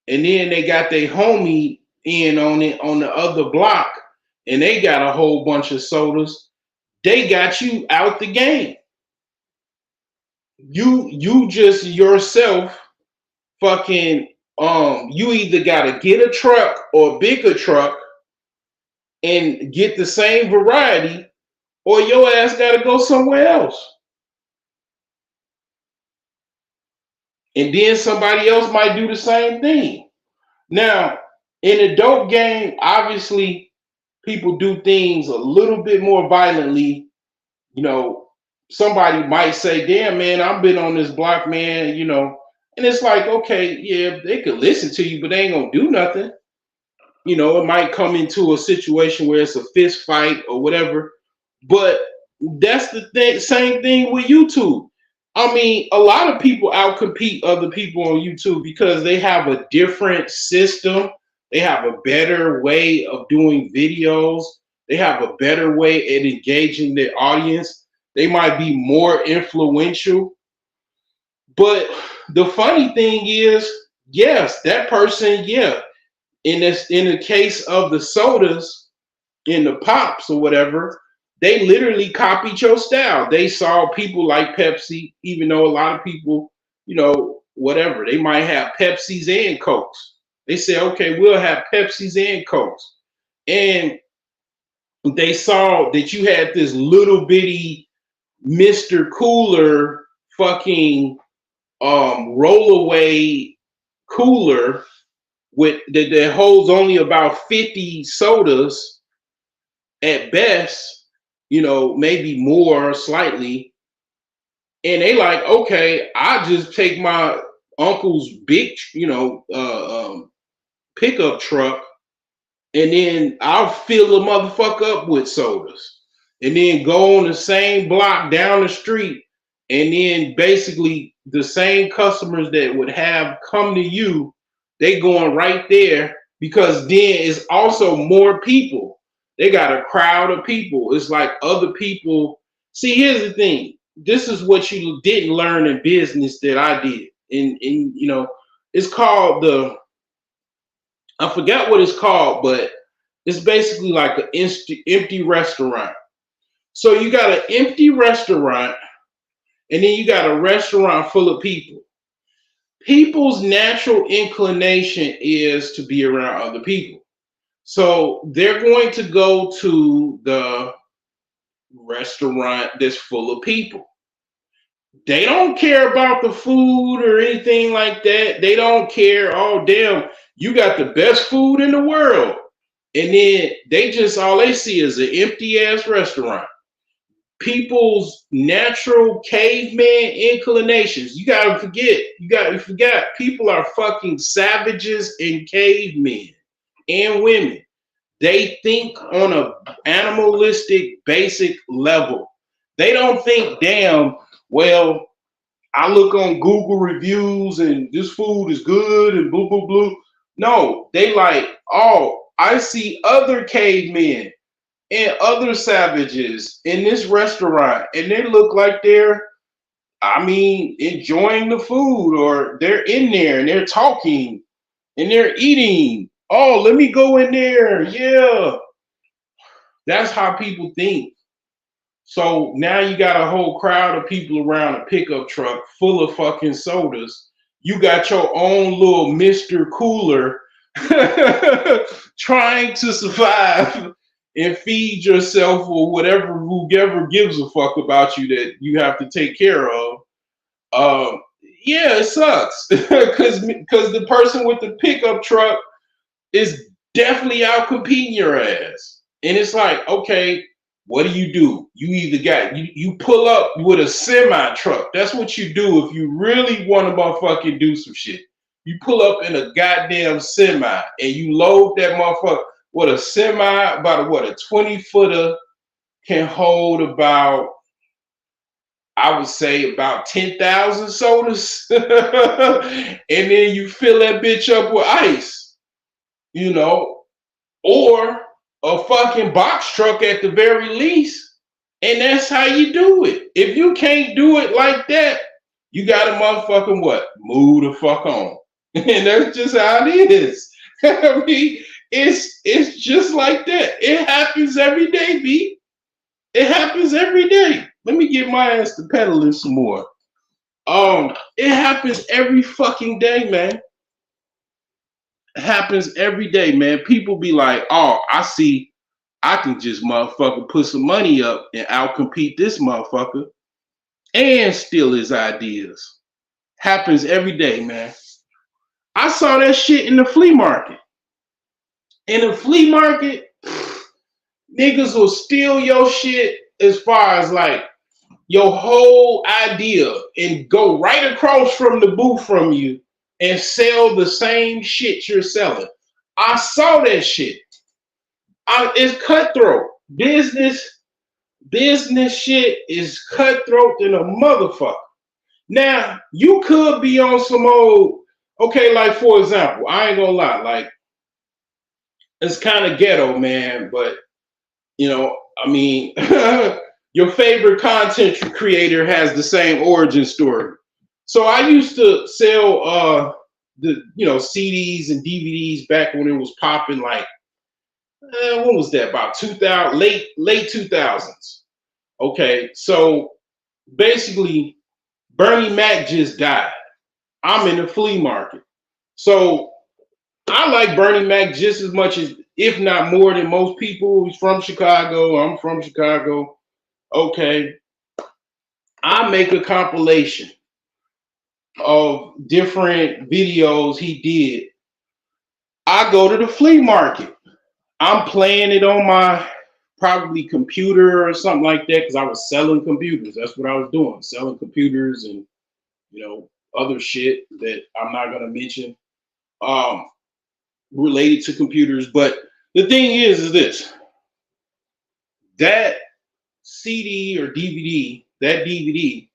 and then they got their homie in on it on the other block, and they got a whole bunch of sodas, they got you out the game. You just yourself fucking you either gotta get a truck or a bigger truck and get the same variety, or your ass gotta go somewhere else. And then somebody else might do the same thing. Now, in the dope game, obviously, people do things a little bit more violently. Somebody might say, damn, man, I've been on this block, man, and it's like, okay, yeah, they could listen to you, but they ain't gonna do nothing. It might come into a situation where it's a fist fight or whatever. But that's the same thing with YouTube. I mean, a lot of people outcompete other people on YouTube because they have a different system. They have a better way of doing videos. They have a better way at engaging their audience. They might be more influential. But the funny thing is, yes, that person, yeah, in the case of the sodas, in the pops or whatever, they literally copied your style. They saw people like Pepsi, even though a lot of people, whatever, they might have Pepsis and Cokes. They say, okay, we'll have Pepsis and Cokes. And they saw that you had this little bitty Mr. Cooler fucking rollaway cooler with that holds only about 50 sodas at best, you know, maybe more slightly. And they like, okay, I just take my uncle's big, pickup truck, and then I'll fill the motherfucker up with sodas, and then go on the same block down the street, and then basically the same customers that would have come to you, they going right there because then it's also more people. They got a crowd of people. It's like other people. See, here's the thing. This is what you didn't learn in business that I did. And it's called I forgot what it's called, but it's basically like an empty restaurant. So you got an empty restaurant, and then you got a restaurant full of people. People's natural inclination is to be around other people. So they're going to go to the restaurant that's full of people. They don't care about the food or anything like that. They don't care. Oh, damn, you got the best food in the world. And then all they see is an empty ass restaurant. People's natural caveman inclinations. You gotta forget, people are fucking savages and cavemen and women. They think on a animalistic, basic level. They don't think, damn, well, I look on Google reviews and this food is good and blah, blah, blah. No, they like, oh, I see other cavemen and other savages in this restaurant, and they look like they're, enjoying the food, or they're in there and they're talking and they're eating. Oh, let me go in there. Yeah. That's how people think. So now you got a whole crowd of people around a pickup truck full of fucking sodas. You got your own little Mr. Cooler trying to survive and feed yourself or whoever gives a fuck about you that you have to take care of. Yeah, it sucks because the person with the pickup truck is definitely out competing your ass. And it's like, okay, what do? You either you pull up with a semi truck. That's what you do if you really want to motherfucking do some shit. You pull up in a goddamn semi and you load that motherfucker. What a semi, about a 20-footer can hold about, I would say about 10,000 sodas. And then you fill that bitch up with ice, or a fucking box truck at the very least. And that's how you do it. If you can't do it like that, you gotta motherfucking what? Move the fuck on. And that's just how it is. I mean, it's just like that. It happens every day, B. It happens every day. Let me get my ass to pedaling some more. It happens every fucking day, man. It happens every day, man. People be like, oh, I see, I can just motherfucker put some money up and outcompete this motherfucker and steal his ideas. Happens every day, man. I saw that shit in the flea market. In the flea market, niggas will steal your shit as far as like your whole idea and go right across from the booth from you and sell the same shit you're selling. I saw that shit. It's cutthroat. Business shit is cutthroat than a motherfucker. Now, you could be on some old, okay, like for example, I ain't gonna lie, like, it's kind of ghetto, man, but your favorite content creator has the same origin story. So I used to sell the CDs and DVDs back when it was popping, like when was that? About 2000, late 2000s. Okay, so basically Bernie Mac just died. I'm in the flea market. So I like Bernie Mac just as much as, if not more than most people. He's from Chicago. I'm from Chicago. Okay. I make a compilation of different videos he did. I go to the flea market. I'm playing it on my probably computer or something like that because I was selling computers. That's what I was doing, selling computers and other shit that I'm not gonna mention related to computers. But the thing is this: that CD or DVD, that DVD,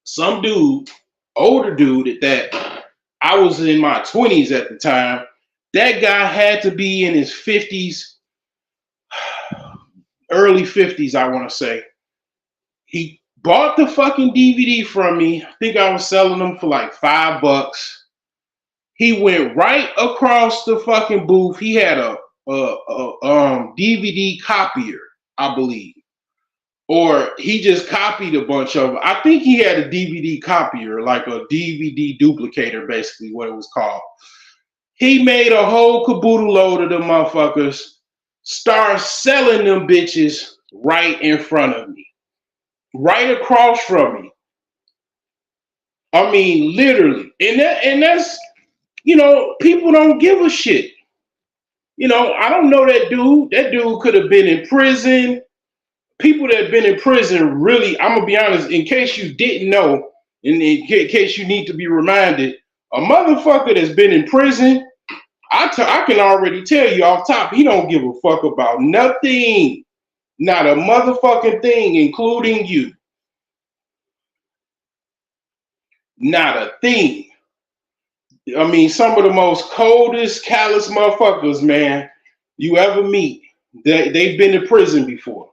some dude, older dude at that, I was in my 20s at the time. That guy had to be in his 50s, early 50s, I want to say. He bought the fucking DVD from me. I think I was selling them for like $5. He went right across the fucking booth. He had a DVD copier, I believe. Or he just copied a bunch of them. I think he had a DVD copier, like a DVD duplicator, basically what it was called. He made a whole caboodle load of them motherfuckers, start selling them bitches right in front of me, right across from me. I mean, literally. And that's, people don't give a shit. I don't know that dude. That dude could have been in prison. People that have been in prison, really, I'm gonna be honest, in case you didn't know, and in case you need to be reminded, a motherfucker that's been in prison, I can already tell you off top, he don't give a fuck about nothing. Not a motherfucking thing, including you. Not a thing. I mean, some of the most coldest, callous motherfuckers, man, you ever meet. They've been in prison before.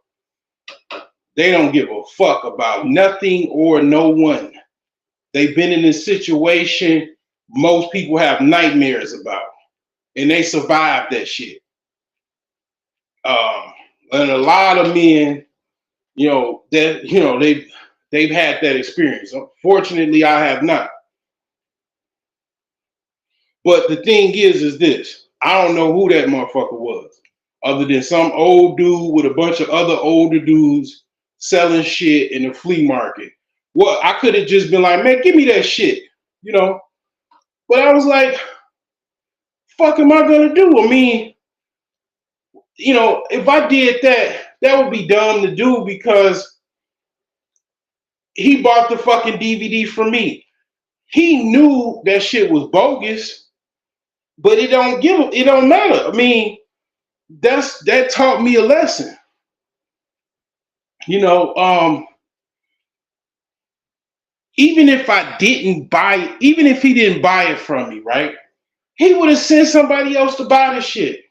They don't give a fuck about nothing or no one. They've been in a situation most people have nightmares about, and they survived that shit. And a lot of men, they've had that experience. Unfortunately, I have not. But the thing is this: I don't know who that motherfucker was, other than some old dude with a bunch of other older dudes selling shit in the flea market. Well, I could have just been like, man, give me that shit, But I was like, fuck am I gonna do? I mean, if I did that, that would be dumb to do because he bought the fucking DVD from me. He knew that shit was bogus, but it don't matter. I mean, that taught me a lesson. Even if even if he didn't buy it from me, right? He would have sent somebody else to buy the shit.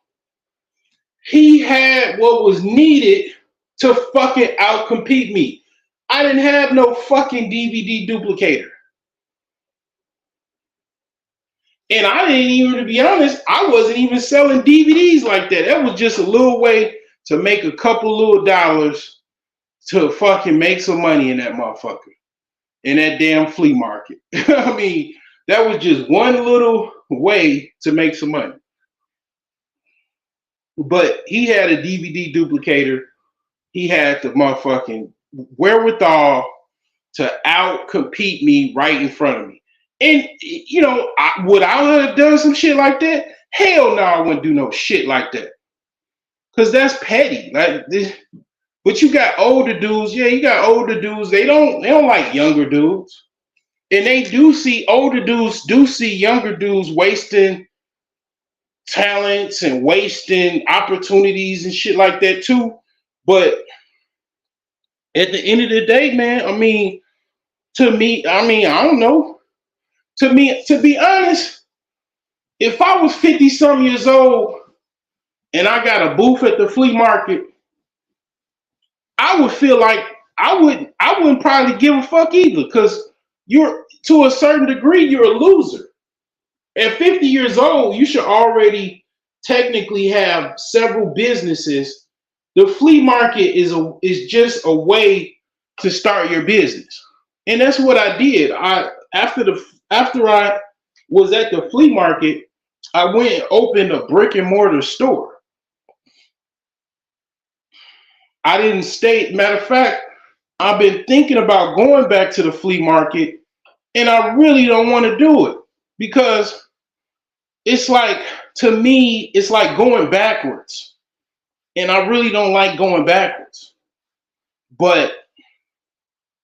He had what was needed to fucking outcompete me. I didn't have no fucking DVD duplicator. And I didn't even, to be honest, I wasn't even selling DVDs like that. That was just a little way to make a couple little dollars to fucking make some money in that motherfucker. In that damn flea market. I mean, that was just one little way to make some money. But he had a DVD duplicator. He had the motherfucking wherewithal to out-compete me right in front of me. And, would I have done some shit like that? Hell no, I wouldn't do no shit like that. Because that's petty. But you got older dudes. Yeah, you got older dudes. They don't like younger dudes. And older dudes do see younger dudes wasting talents and wasting opportunities and shit like that too. But at the end of the day, man, I mean, I don't know. To be honest, if I was 50-some years old and I got a booth at the flea market, I would feel like I wouldn't probably give a fuck either, because you're, to a certain degree, you're a loser. At 50 years old, you should already technically have several businesses. The flea market is just a way to start your business. And that's what I did. After I was at the flea market, I went and opened a brick and mortar store. I didn't stay. Matter of fact, I've been thinking about going back to the flea market, and I really don't want to do it because it's like, to me, it's like going backwards. And I really don't like going backwards. But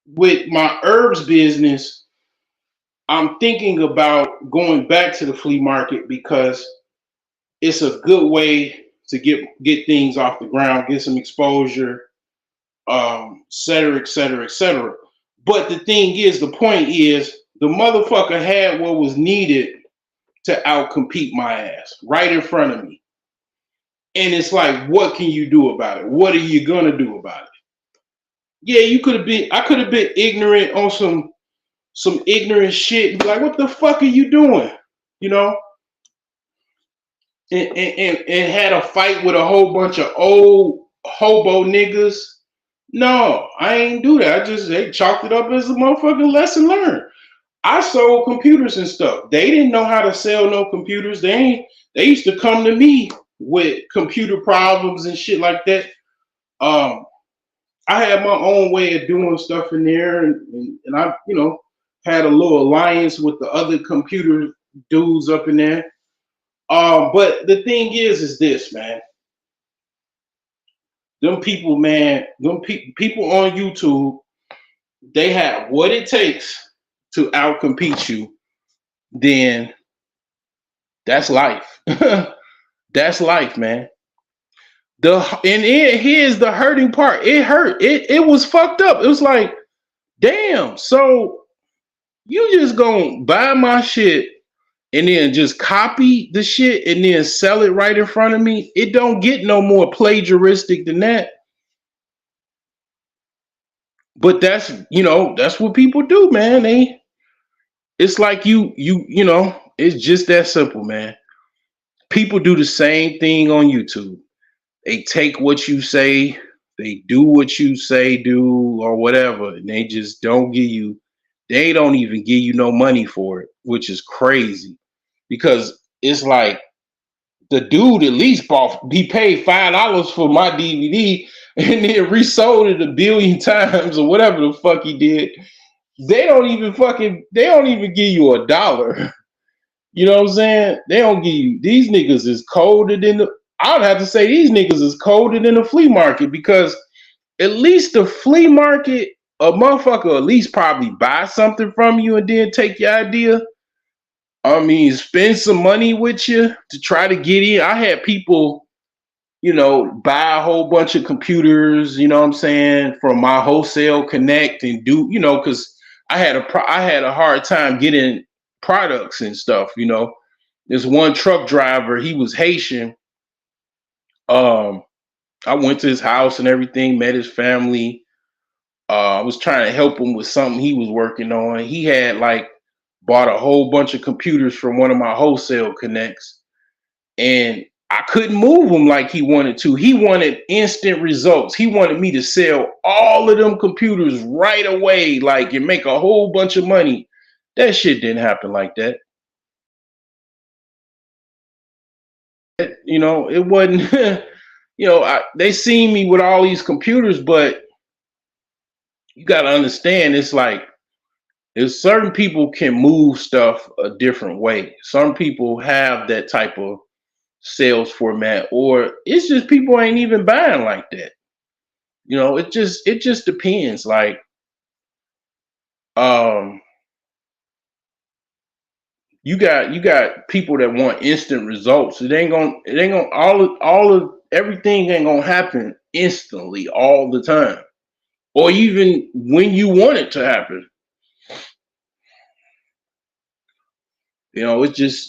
with my herbs business, I'm thinking about going back to the flea market because it's a good way to get things off the ground, get some exposure, et cetera, et cetera, et cetera. But the thing is, the point is, the motherfucker had what was needed to outcompete my ass right in front of me. And it's like, what can you do about it? What are you gonna do about it? Yeah, I could have been ignorant on some ignorant shit and be like, what the fuck are you doing? You know? And had a fight with a whole bunch of old hobo niggas. No, I ain't do that. They chalked it up as a motherfucking lesson learned. I sold computers and stuff. They didn't know how to sell no computers. They used to come to me with computer problems and shit like that. I had my own way of doing stuff in there, and I, had a little alliance with the other computer dudes up in there. But the thing is this, man. Them people, man, people on YouTube, they have what it takes to outcompete you. Then that's life. That's life, man. Here's the hurting part. It hurt. It was fucked up. It was like, damn. So you just gonna buy my shit and then just copy the shit and then sell it right in front of me? It don't get no more plagiaristic than that. But that's what people do, man. It's like it's just that simple, man. People do the same thing on YouTube. They take what you say, they do what you say do, or whatever, and they just don't they don't even give you no money for it, which is crazy. Because it's like, the dude at least he paid $5 for my DVD and then resold it 1 billion times or whatever the fuck he did. They don't even give you $1. You know what I'm saying? They don't give you, these niggas is colder than I would have to say these niggas is colder than the flea market, because at least the flea market, a motherfucker at least probably buy something from you and then take your idea. I mean, spend some money with you to try to get in. I had people, buy a whole bunch of computers, you know what I'm saying, from my wholesale connect and do, because I had a hard time getting products and stuff, This one truck driver, he was Haitian. I went to his house and everything, met his family. I was trying to help him with something he was working on. He had bought a whole bunch of computers from one of my wholesale connects, and I couldn't move him like he wanted to. He wanted instant results. He wanted me to sell all of them computers right away, and make a whole bunch of money. That shit didn't happen like that. It wasn't, they seen me with all these computers, but you got to understand, it's like, if certain people can move stuff a different way. Some people have that type of sales format, or it's just people ain't even buying like that. It just depends. You got people that want instant results. Everything ain't gonna happen instantly all the time, or even when you want it to happen. It's just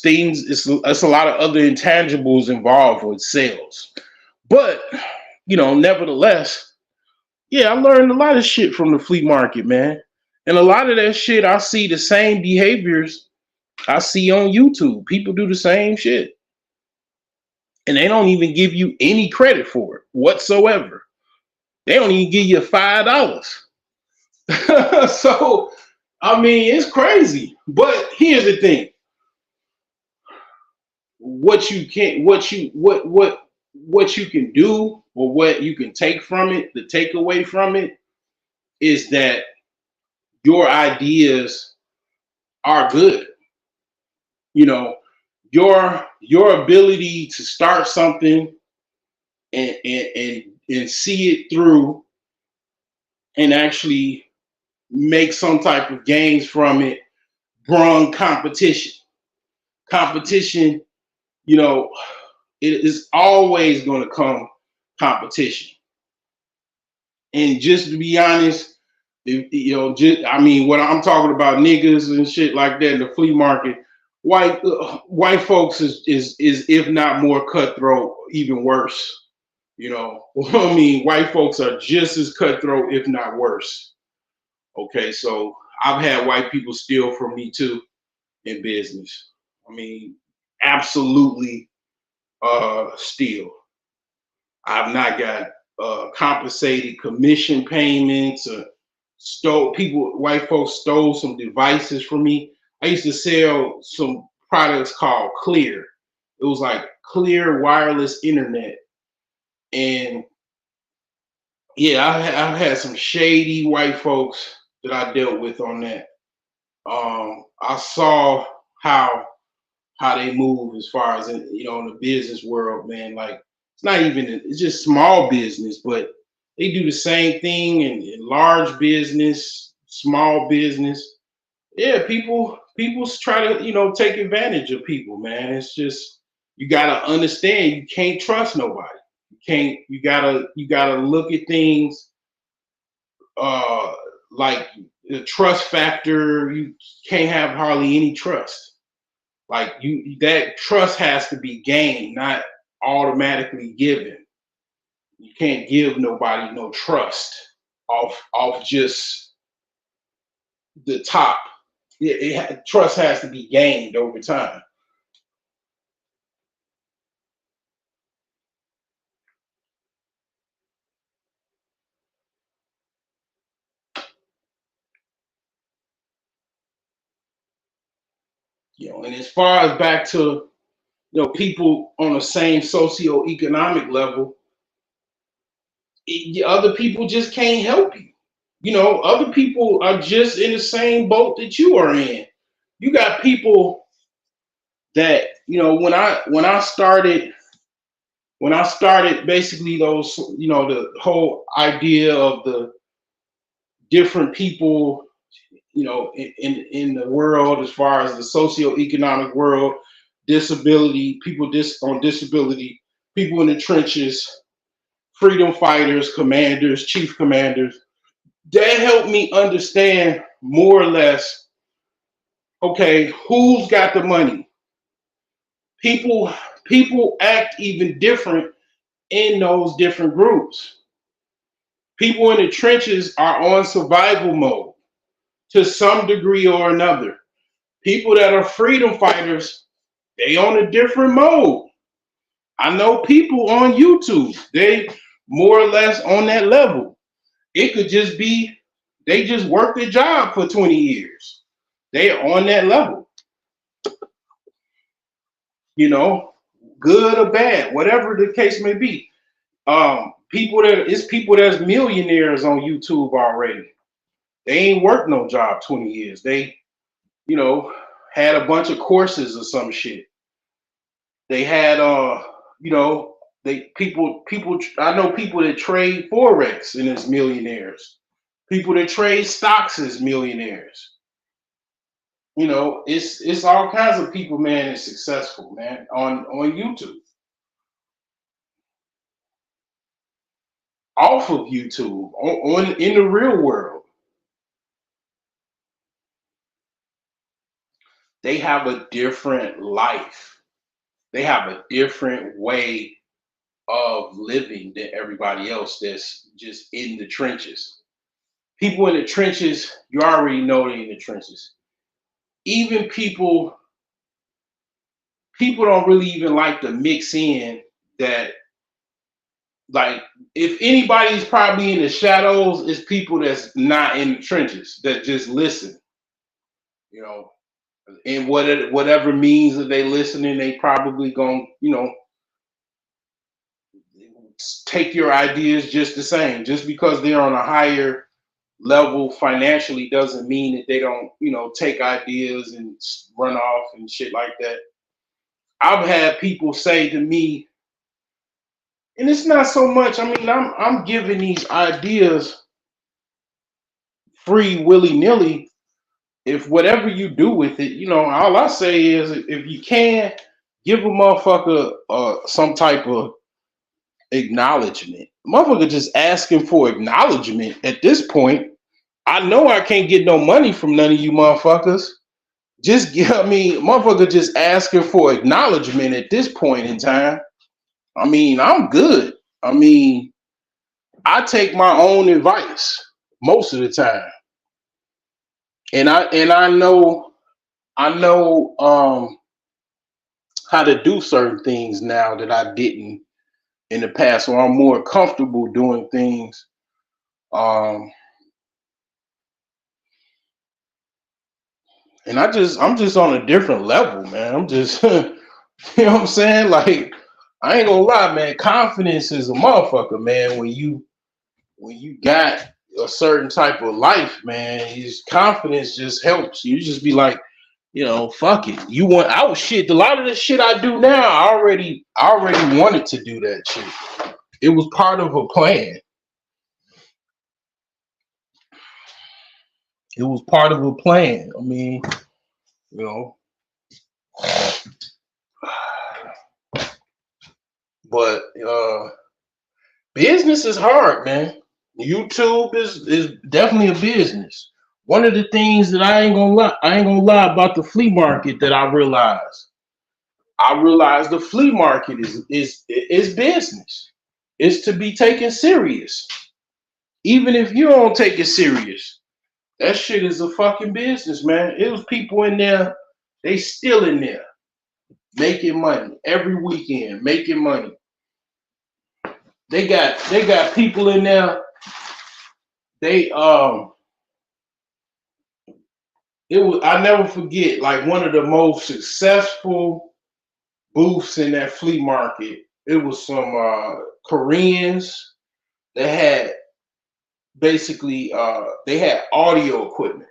things. It's a lot of other intangibles involved with sales, but nevertheless, yeah, I learned a lot of shit from the flea market, man. And a lot of that shit, I see the same behaviors I see on YouTube. People do the same shit, and they don't even give you any credit for it whatsoever. They don't even give you $5. So, I mean, it's crazy. But here's the thing. What you can do But what you can take from it, the takeaway from it, is that your ideas are good. You know, your ability to start something and see it through and actually make some type of gains from it brung competition. Competition, you know, it is always going to come competition. And just to be honest, you know, I mean, what I'm talking about, niggas and shit like that in the flea market, white folks is if not more cutthroat, even worse. You know, I mean, white folks are just as cutthroat, if not worse. Okay, so I've had white people steal from me too in business. I mean, absolutely steal. I've not got compensated commission payments. White folks stole some devices from me. I used to sell some products called Clear. It was like Clear wireless internet. And yeah, I've had some shady white folks that I dealt with on that. I saw how they move as far as in the business world, man. Like it's just small business, but they do the same thing in large business, small business. Yeah, people try to take advantage of people, man. It's just you gotta understand you can't trust nobody. You gotta look at things like the trust factor. You can't have hardly any trust. Like that trust has to be gained, not automatically given. You can't give nobody no trust off just the top. Trust has to be gained over time. And as far as back to people on the same socioeconomic level, other people just can't help you. Other people are just in the same boat that you are in. You got people that when I started basically those the whole idea of the different people in the world, as far as the socioeconomic world, disability, people on disability, people in the trenches, freedom fighters, commanders, chief commanders, that helped me understand more or less, okay, who's got the money? People act even different in those different groups. People in the trenches are on survival mode to some degree or another. People that are freedom fighters, they on a different mode. I know people on YouTube, they more or less on that level. It could just be they just worked a job for 20 years. They are on that level. Good or bad, whatever the case may be. People that's millionaires on YouTube already. They ain't worked no job 20 years. They, had a bunch of courses or some shit. They had people I know people that trade Forex and is millionaires. People that trade stocks is millionaires. It's all kinds of people, man, that's successful, man, on YouTube. Off of YouTube, in the real world. They have a different life. They have a different way of living than everybody else that's just in the trenches. People in the trenches, you already know they're in the trenches. Even people don't really even like to mix in that. Like, if anybody's probably in the shadows, it's people that's not in the trenches that just listen. And whatever means that they listening, they probably gonna take your ideas just the same. Just because they're on a higher level financially doesn't mean that they don't, take ideas and run off and shit like that. I've had people say to me, and it's not so much, I'm giving these ideas free willy-nilly. If whatever you do with it, all I say is if you can, give a motherfucker some type of acknowledgement. Motherfucker just asking for acknowledgement at this point. I know I can't get no money from none of you motherfuckers. Motherfucker just asking for acknowledgement at this point in time. I'm good. I take my own advice most of the time. And I know how to do certain things now that I didn't in the past, so I'm more comfortable doing things. And I'm just on a different level, man. I'm just, you know what I'm saying? Like, I ain't gonna lie, man. Confidence is a motherfucker, man. When you got a certain type of life, man, his confidence just helps. You just be like, fuck it. You want out shit. A lot of the shit I do now, I already wanted to do that shit. It was part of a plan. It was part of a plan. But business is hard, man. YouTube is definitely a business. One of the things that I ain't gonna lie about the flea market that I realized the flea market is business. It's to be taken serious. Even if you don't take it serious, that shit is a fucking business, man. It was people in there, they still in there making money every weekend, making money. They got people in there. I never forget, like, one of the most successful booths in that flea market. It was some Koreans that had basically they had audio equipment.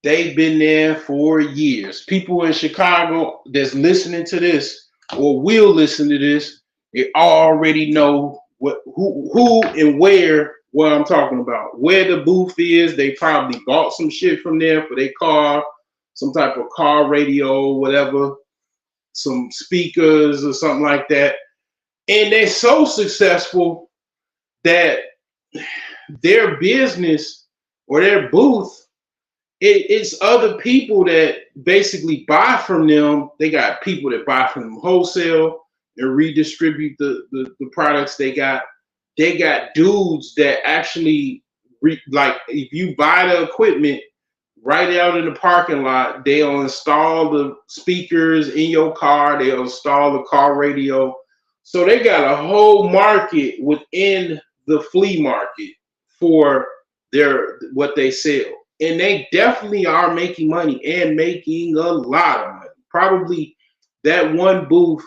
They've been there for years. People in Chicago that's listening to this or will listen to this, they already know who and where what I'm talking about. Where the booth is, they probably bought some shit from there for their car, some type of car radio, whatever, some speakers or something like that. And they're so successful that their business or their booth, it's other people that basically buy from them. They got people that buy from them wholesale and redistribute the products they got. They got dudes that actually, like, if you buy the equipment right out in the parking lot, they'll install the speakers in your car. They'll install the car radio. So they got a whole market within the flea market for what they sell. And they definitely are making money and making a lot of money. Probably that one booth,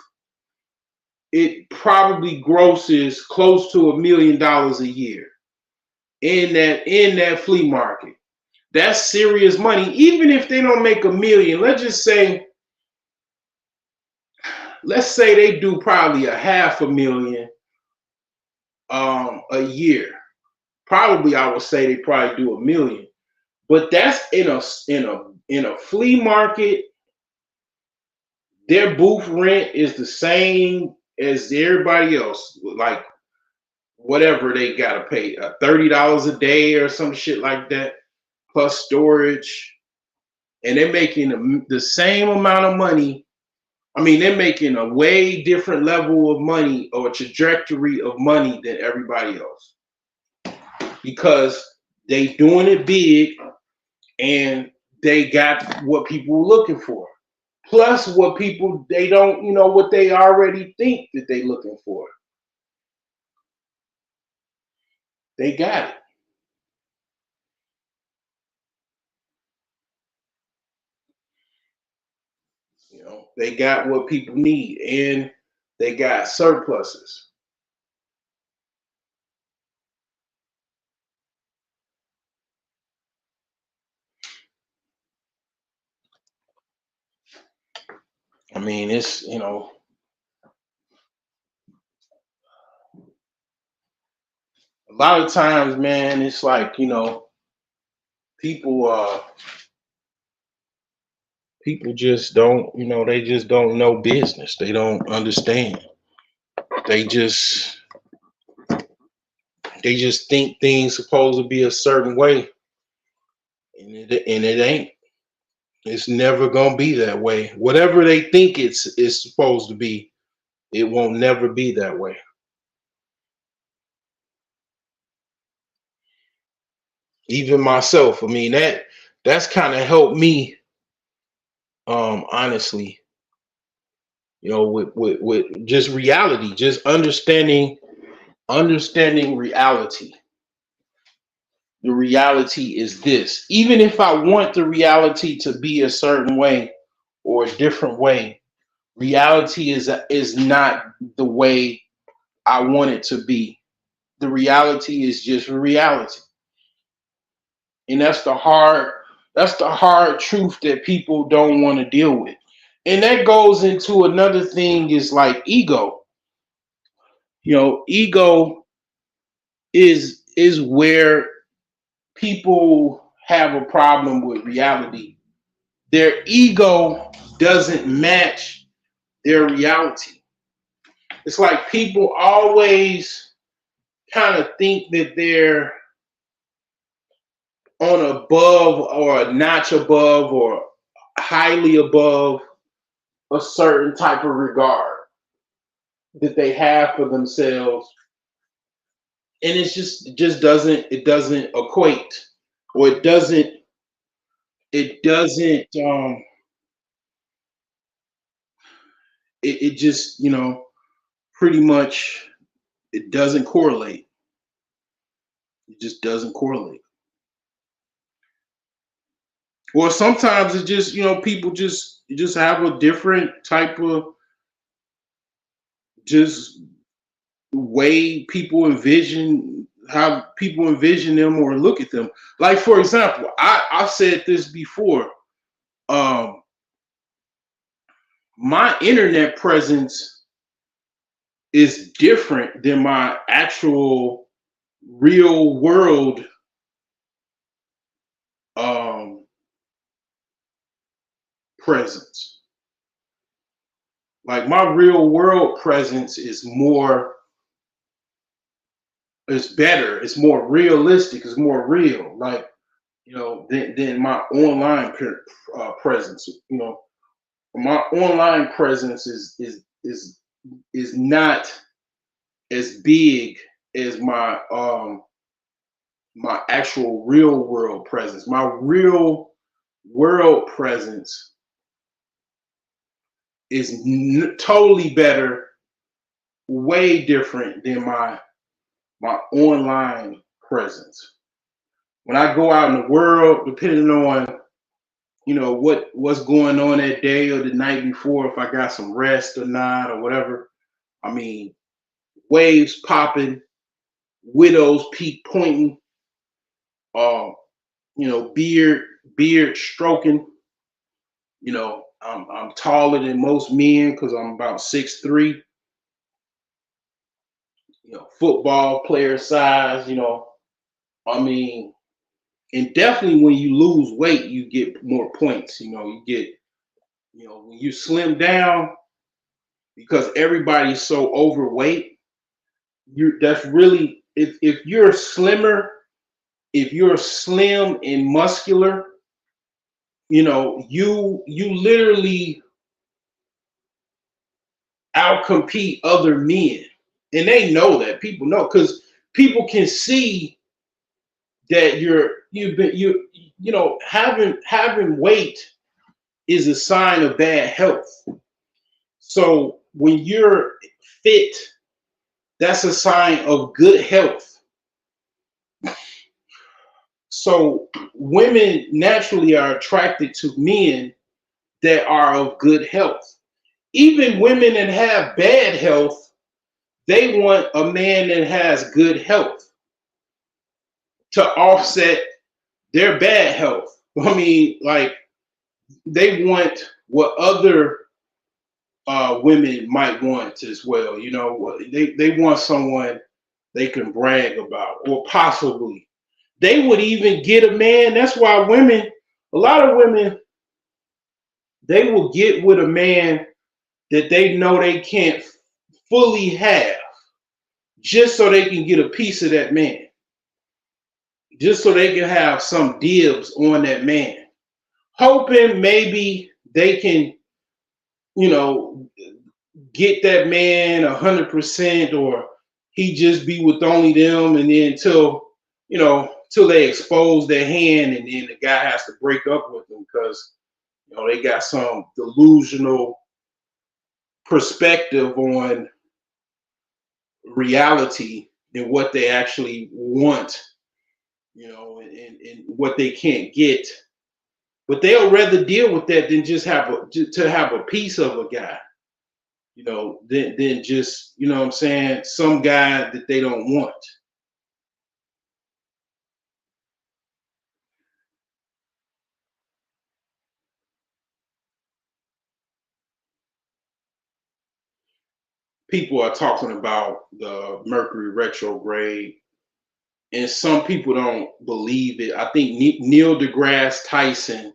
it probably grosses close to $1 million a year in that flea market. That's serious money. Even if they don't make $1 million, let's say they do probably $500,000 a year. Probably I would say they probably do $1 million. But that's in a flea market. Their booth rent is the same as everybody else. Like, whatever they gotta pay, $30 a day or some shit like that, plus storage. And they're making the same amount of money. They're making a way different level of money or trajectory of money than everybody else. Because they doing it big and they got what people were looking for. Plus what people, they don't, what they already think that they looking for. They got it. They got what people need, and they got surpluses. mean, it's, a lot of times, man, it's like, people people just don't, they just don't know business. They don't understand. They just think things supposed to be a certain way, and it ain't. It's never gonna be that way. Whatever they think it's supposed to be, it won't never be that way. Even myself, I mean, that's kind of helped me, honestly, with just reality, just understanding reality. The reality is this. Even if I want the reality to be a certain way or a different way, reality is not the way I want it to be. The reality is just reality. And that's the hard truth that people don't want to deal with. And that goes into another thing, is like ego. Ego is where people have a problem with reality. Their ego doesn't match their reality. It's like people always kind of think that they're on above, or a notch above, or highly above a certain type of regard that they have for themselves. And it just doesn't equate, or it doesn't it just, pretty much, it doesn't correlate. It just doesn't correlate. Or sometimes it just, people just have a different type of just way people envision, how people envision them or look at them. Like, for example, I've said this before. My internet presence is different than my actual real world presence. Like, my real world presence is better, it's more realistic, it's more real, like, than my online presence. My online presence is not as big as my my actual real world presence. My real world presence is totally better, way different than my online presence. When I go out in the world, depending on what's going on that day or the night before, if I got some rest or not or whatever, I mean, waves popping, widows peak pointing, beard stroking. I'm taller than most men because I'm about 6'3". Football player size. I mean, and definitely when you lose weight, you get more points. You get, when you slim down, because everybody's so overweight, that's really, if you're slimmer, if you're slim and muscular, you literally outcompete other men. And they know that. People know, because people can see that having weight is a sign of bad health. So when you're fit, that's a sign of good health. So women naturally are attracted to men that are of good health. Even women that have bad health, they want a man that has good health to offset their bad health. I mean, like, they want what other women might want as well. You know, they want someone they can brag about, or possibly they would even get a man. That's why women, a lot of women, they will get with a man that they know they can't fully have, just so they can get a piece of that man, just so they can have some dibs on that man, hoping maybe they can, you know, get that man 100%, or he just be with only them, and then till they expose their hand, and then the guy has to break up with them because they got some delusional perspective on reality and what they actually want, and what they can't get. But they'll rather deal with that than just have a piece of a guy, than just, what I'm saying, some guy that they don't want. People are talking about the Mercury retrograde, and some people don't believe it. I think Neil deGrasse Tyson,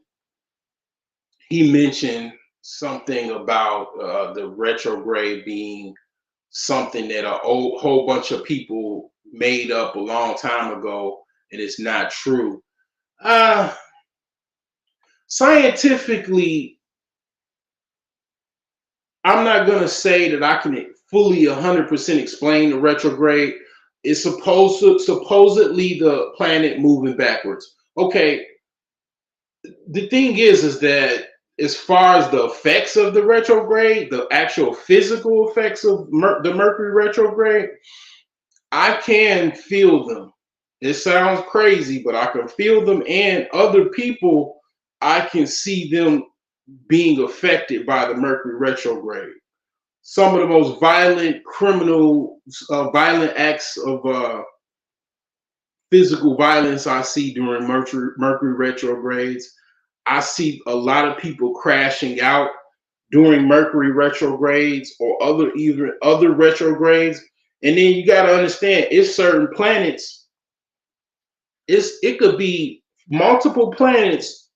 he mentioned something about the retrograde being something that a whole bunch of people made up a long time ago, and it's not true. Scientifically, I'm not going to say that I can fully 100% explain the retrograde. It's supposedly the planet moving backwards. Okay, the thing is that as far as the effects of the retrograde, the actual physical effects of the Mercury retrograde, I can feel them. It sounds crazy, but I can feel them, and other people, I can see them being affected by the Mercury retrograde. Some of the most violent violent acts of physical violence I see during Mercury retrogrades. I see a lot of people crashing out during Mercury retrogrades or other retrogrades. And then you got to understand, it's certain planets. It could be multiple planets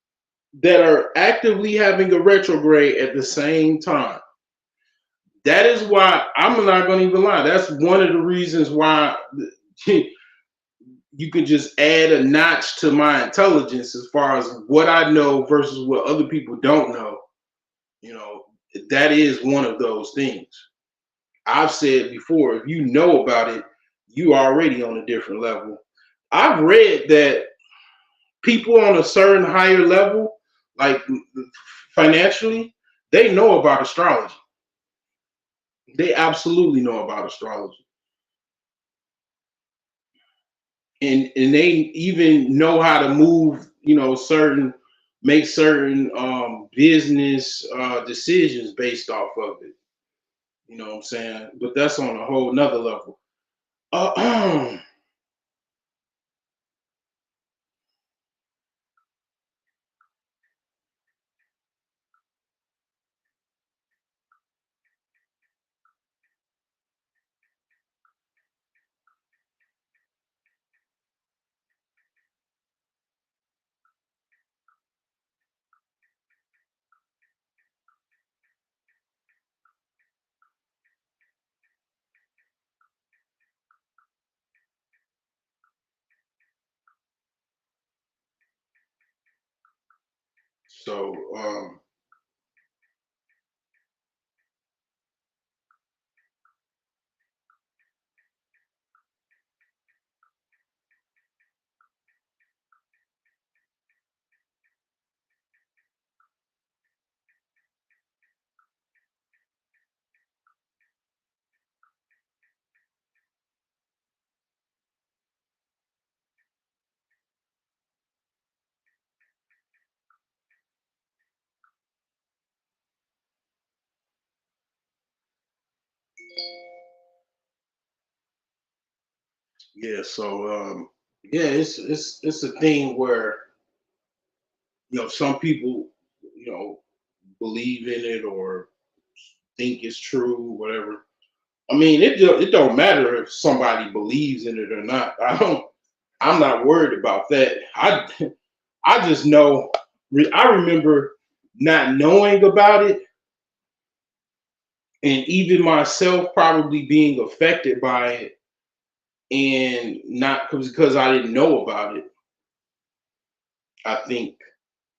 that are actively having a retrograde at the same time. That is why I'm not going to even lie. That's one of the reasons why you can just add a notch to my intelligence as far as what I know versus what other people don't know. That is one of those things. I've said before, if you know about it, you already on a different level. I've read that people on a certain higher level, like financially, they know about astrology. They absolutely know about astrology. And they even know how to move, make certain business decisions based off of it. You know what I'm saying? But that's on a whole nother level. So yeah, yeah, it's a thing where some people believe in it or think is true, whatever. I mean, it don't matter if somebody believes in it or not. I'm not worried about that. I just know. I remember not knowing about it, and even myself probably being affected by it, and not because I didn't know about it. I think,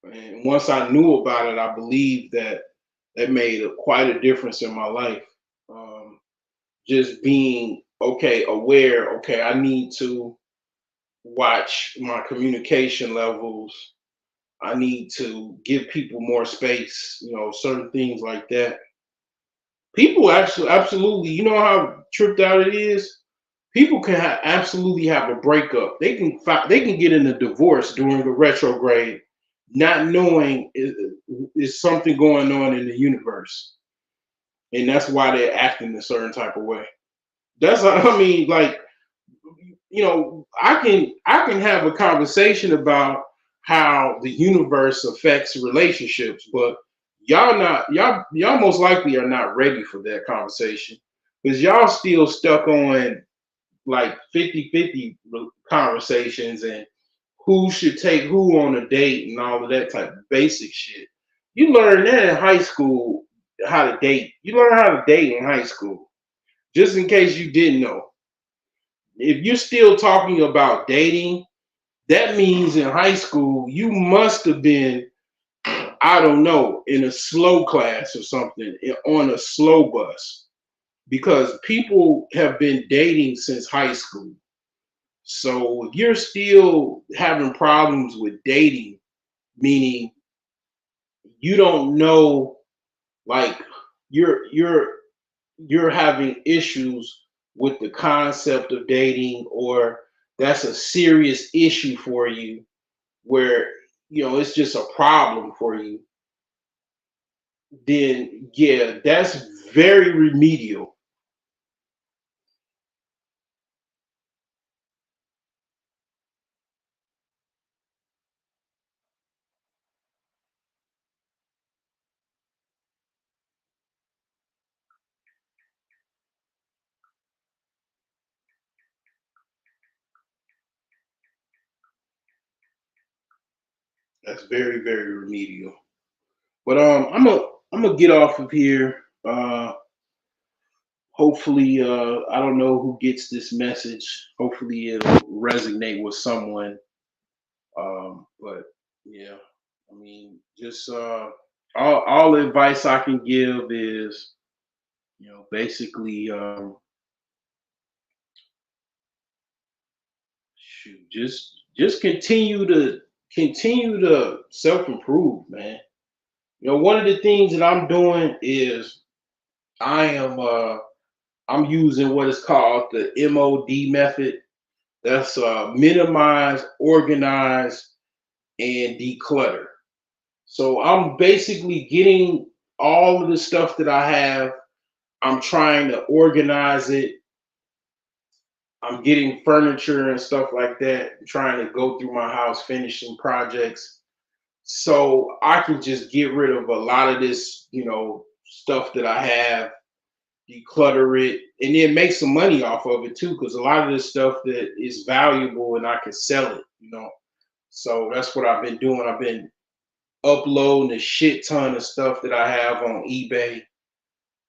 and once I knew about it, I believe that made quite a difference in my life. Um, just being okay, aware. Okay, I need to watch my communication levels. I need to give people more space. Certain things like that. People actually, absolutely. You know how tripped out it is. People can absolutely have a breakup. They can get in a divorce during a retrograde, not knowing is something going on in the universe, and that's why they're acting a certain type of way. That's I mean, like, I can have a conversation about how the universe affects relationships, but y'all most likely are not ready for that conversation because y'all still stuck on like 50-50 conversations and who should take who on a date and all of that type of basic shit. You learn that in high school, how to date. You learn how to date in high school. Just in case you didn't know. If you're still talking about dating, that means in high school you must have been, I don't know, in a slow class or something, on a slow bus, because people have been dating since high school. So if you're still having problems with dating, meaning you don't know, like, you're having issues with the concept of dating, or that's a serious issue for you where it's just a problem for you, then yeah, that's very remedial. That's very, very remedial. But I'm gonna get off of here. Hopefully, I don't know who gets this message. Hopefully, it'll resonate with someone. But yeah, I mean, just all the advice I can give is, basically, shoot, just continue to self improve, man. One of the things that I'm doing is I am I'm using what is called the MOD method. That's minimize, organize, and declutter. So I'm basically getting all of the stuff that I have. I'm trying to organize it. I'm getting furniture and stuff like that. I'm trying to go through my house, finish some projects, so I can just get rid of a lot of this, stuff that I have, declutter it, and then make some money off of it too. Because a lot of this stuff that is valuable and I can sell it. So that's what I've been doing. I've been uploading a shit ton of stuff that I have on eBay,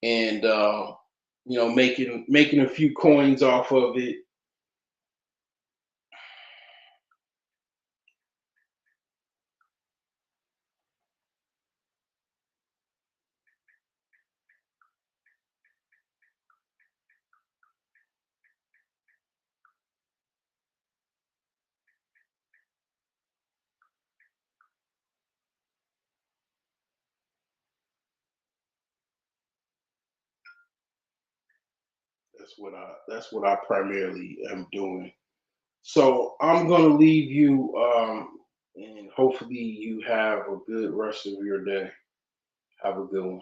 and making a few coins off of it. That's what I primarily am doing. So I'm gonna leave you, and hopefully you have a good rest of your day. Have a good one.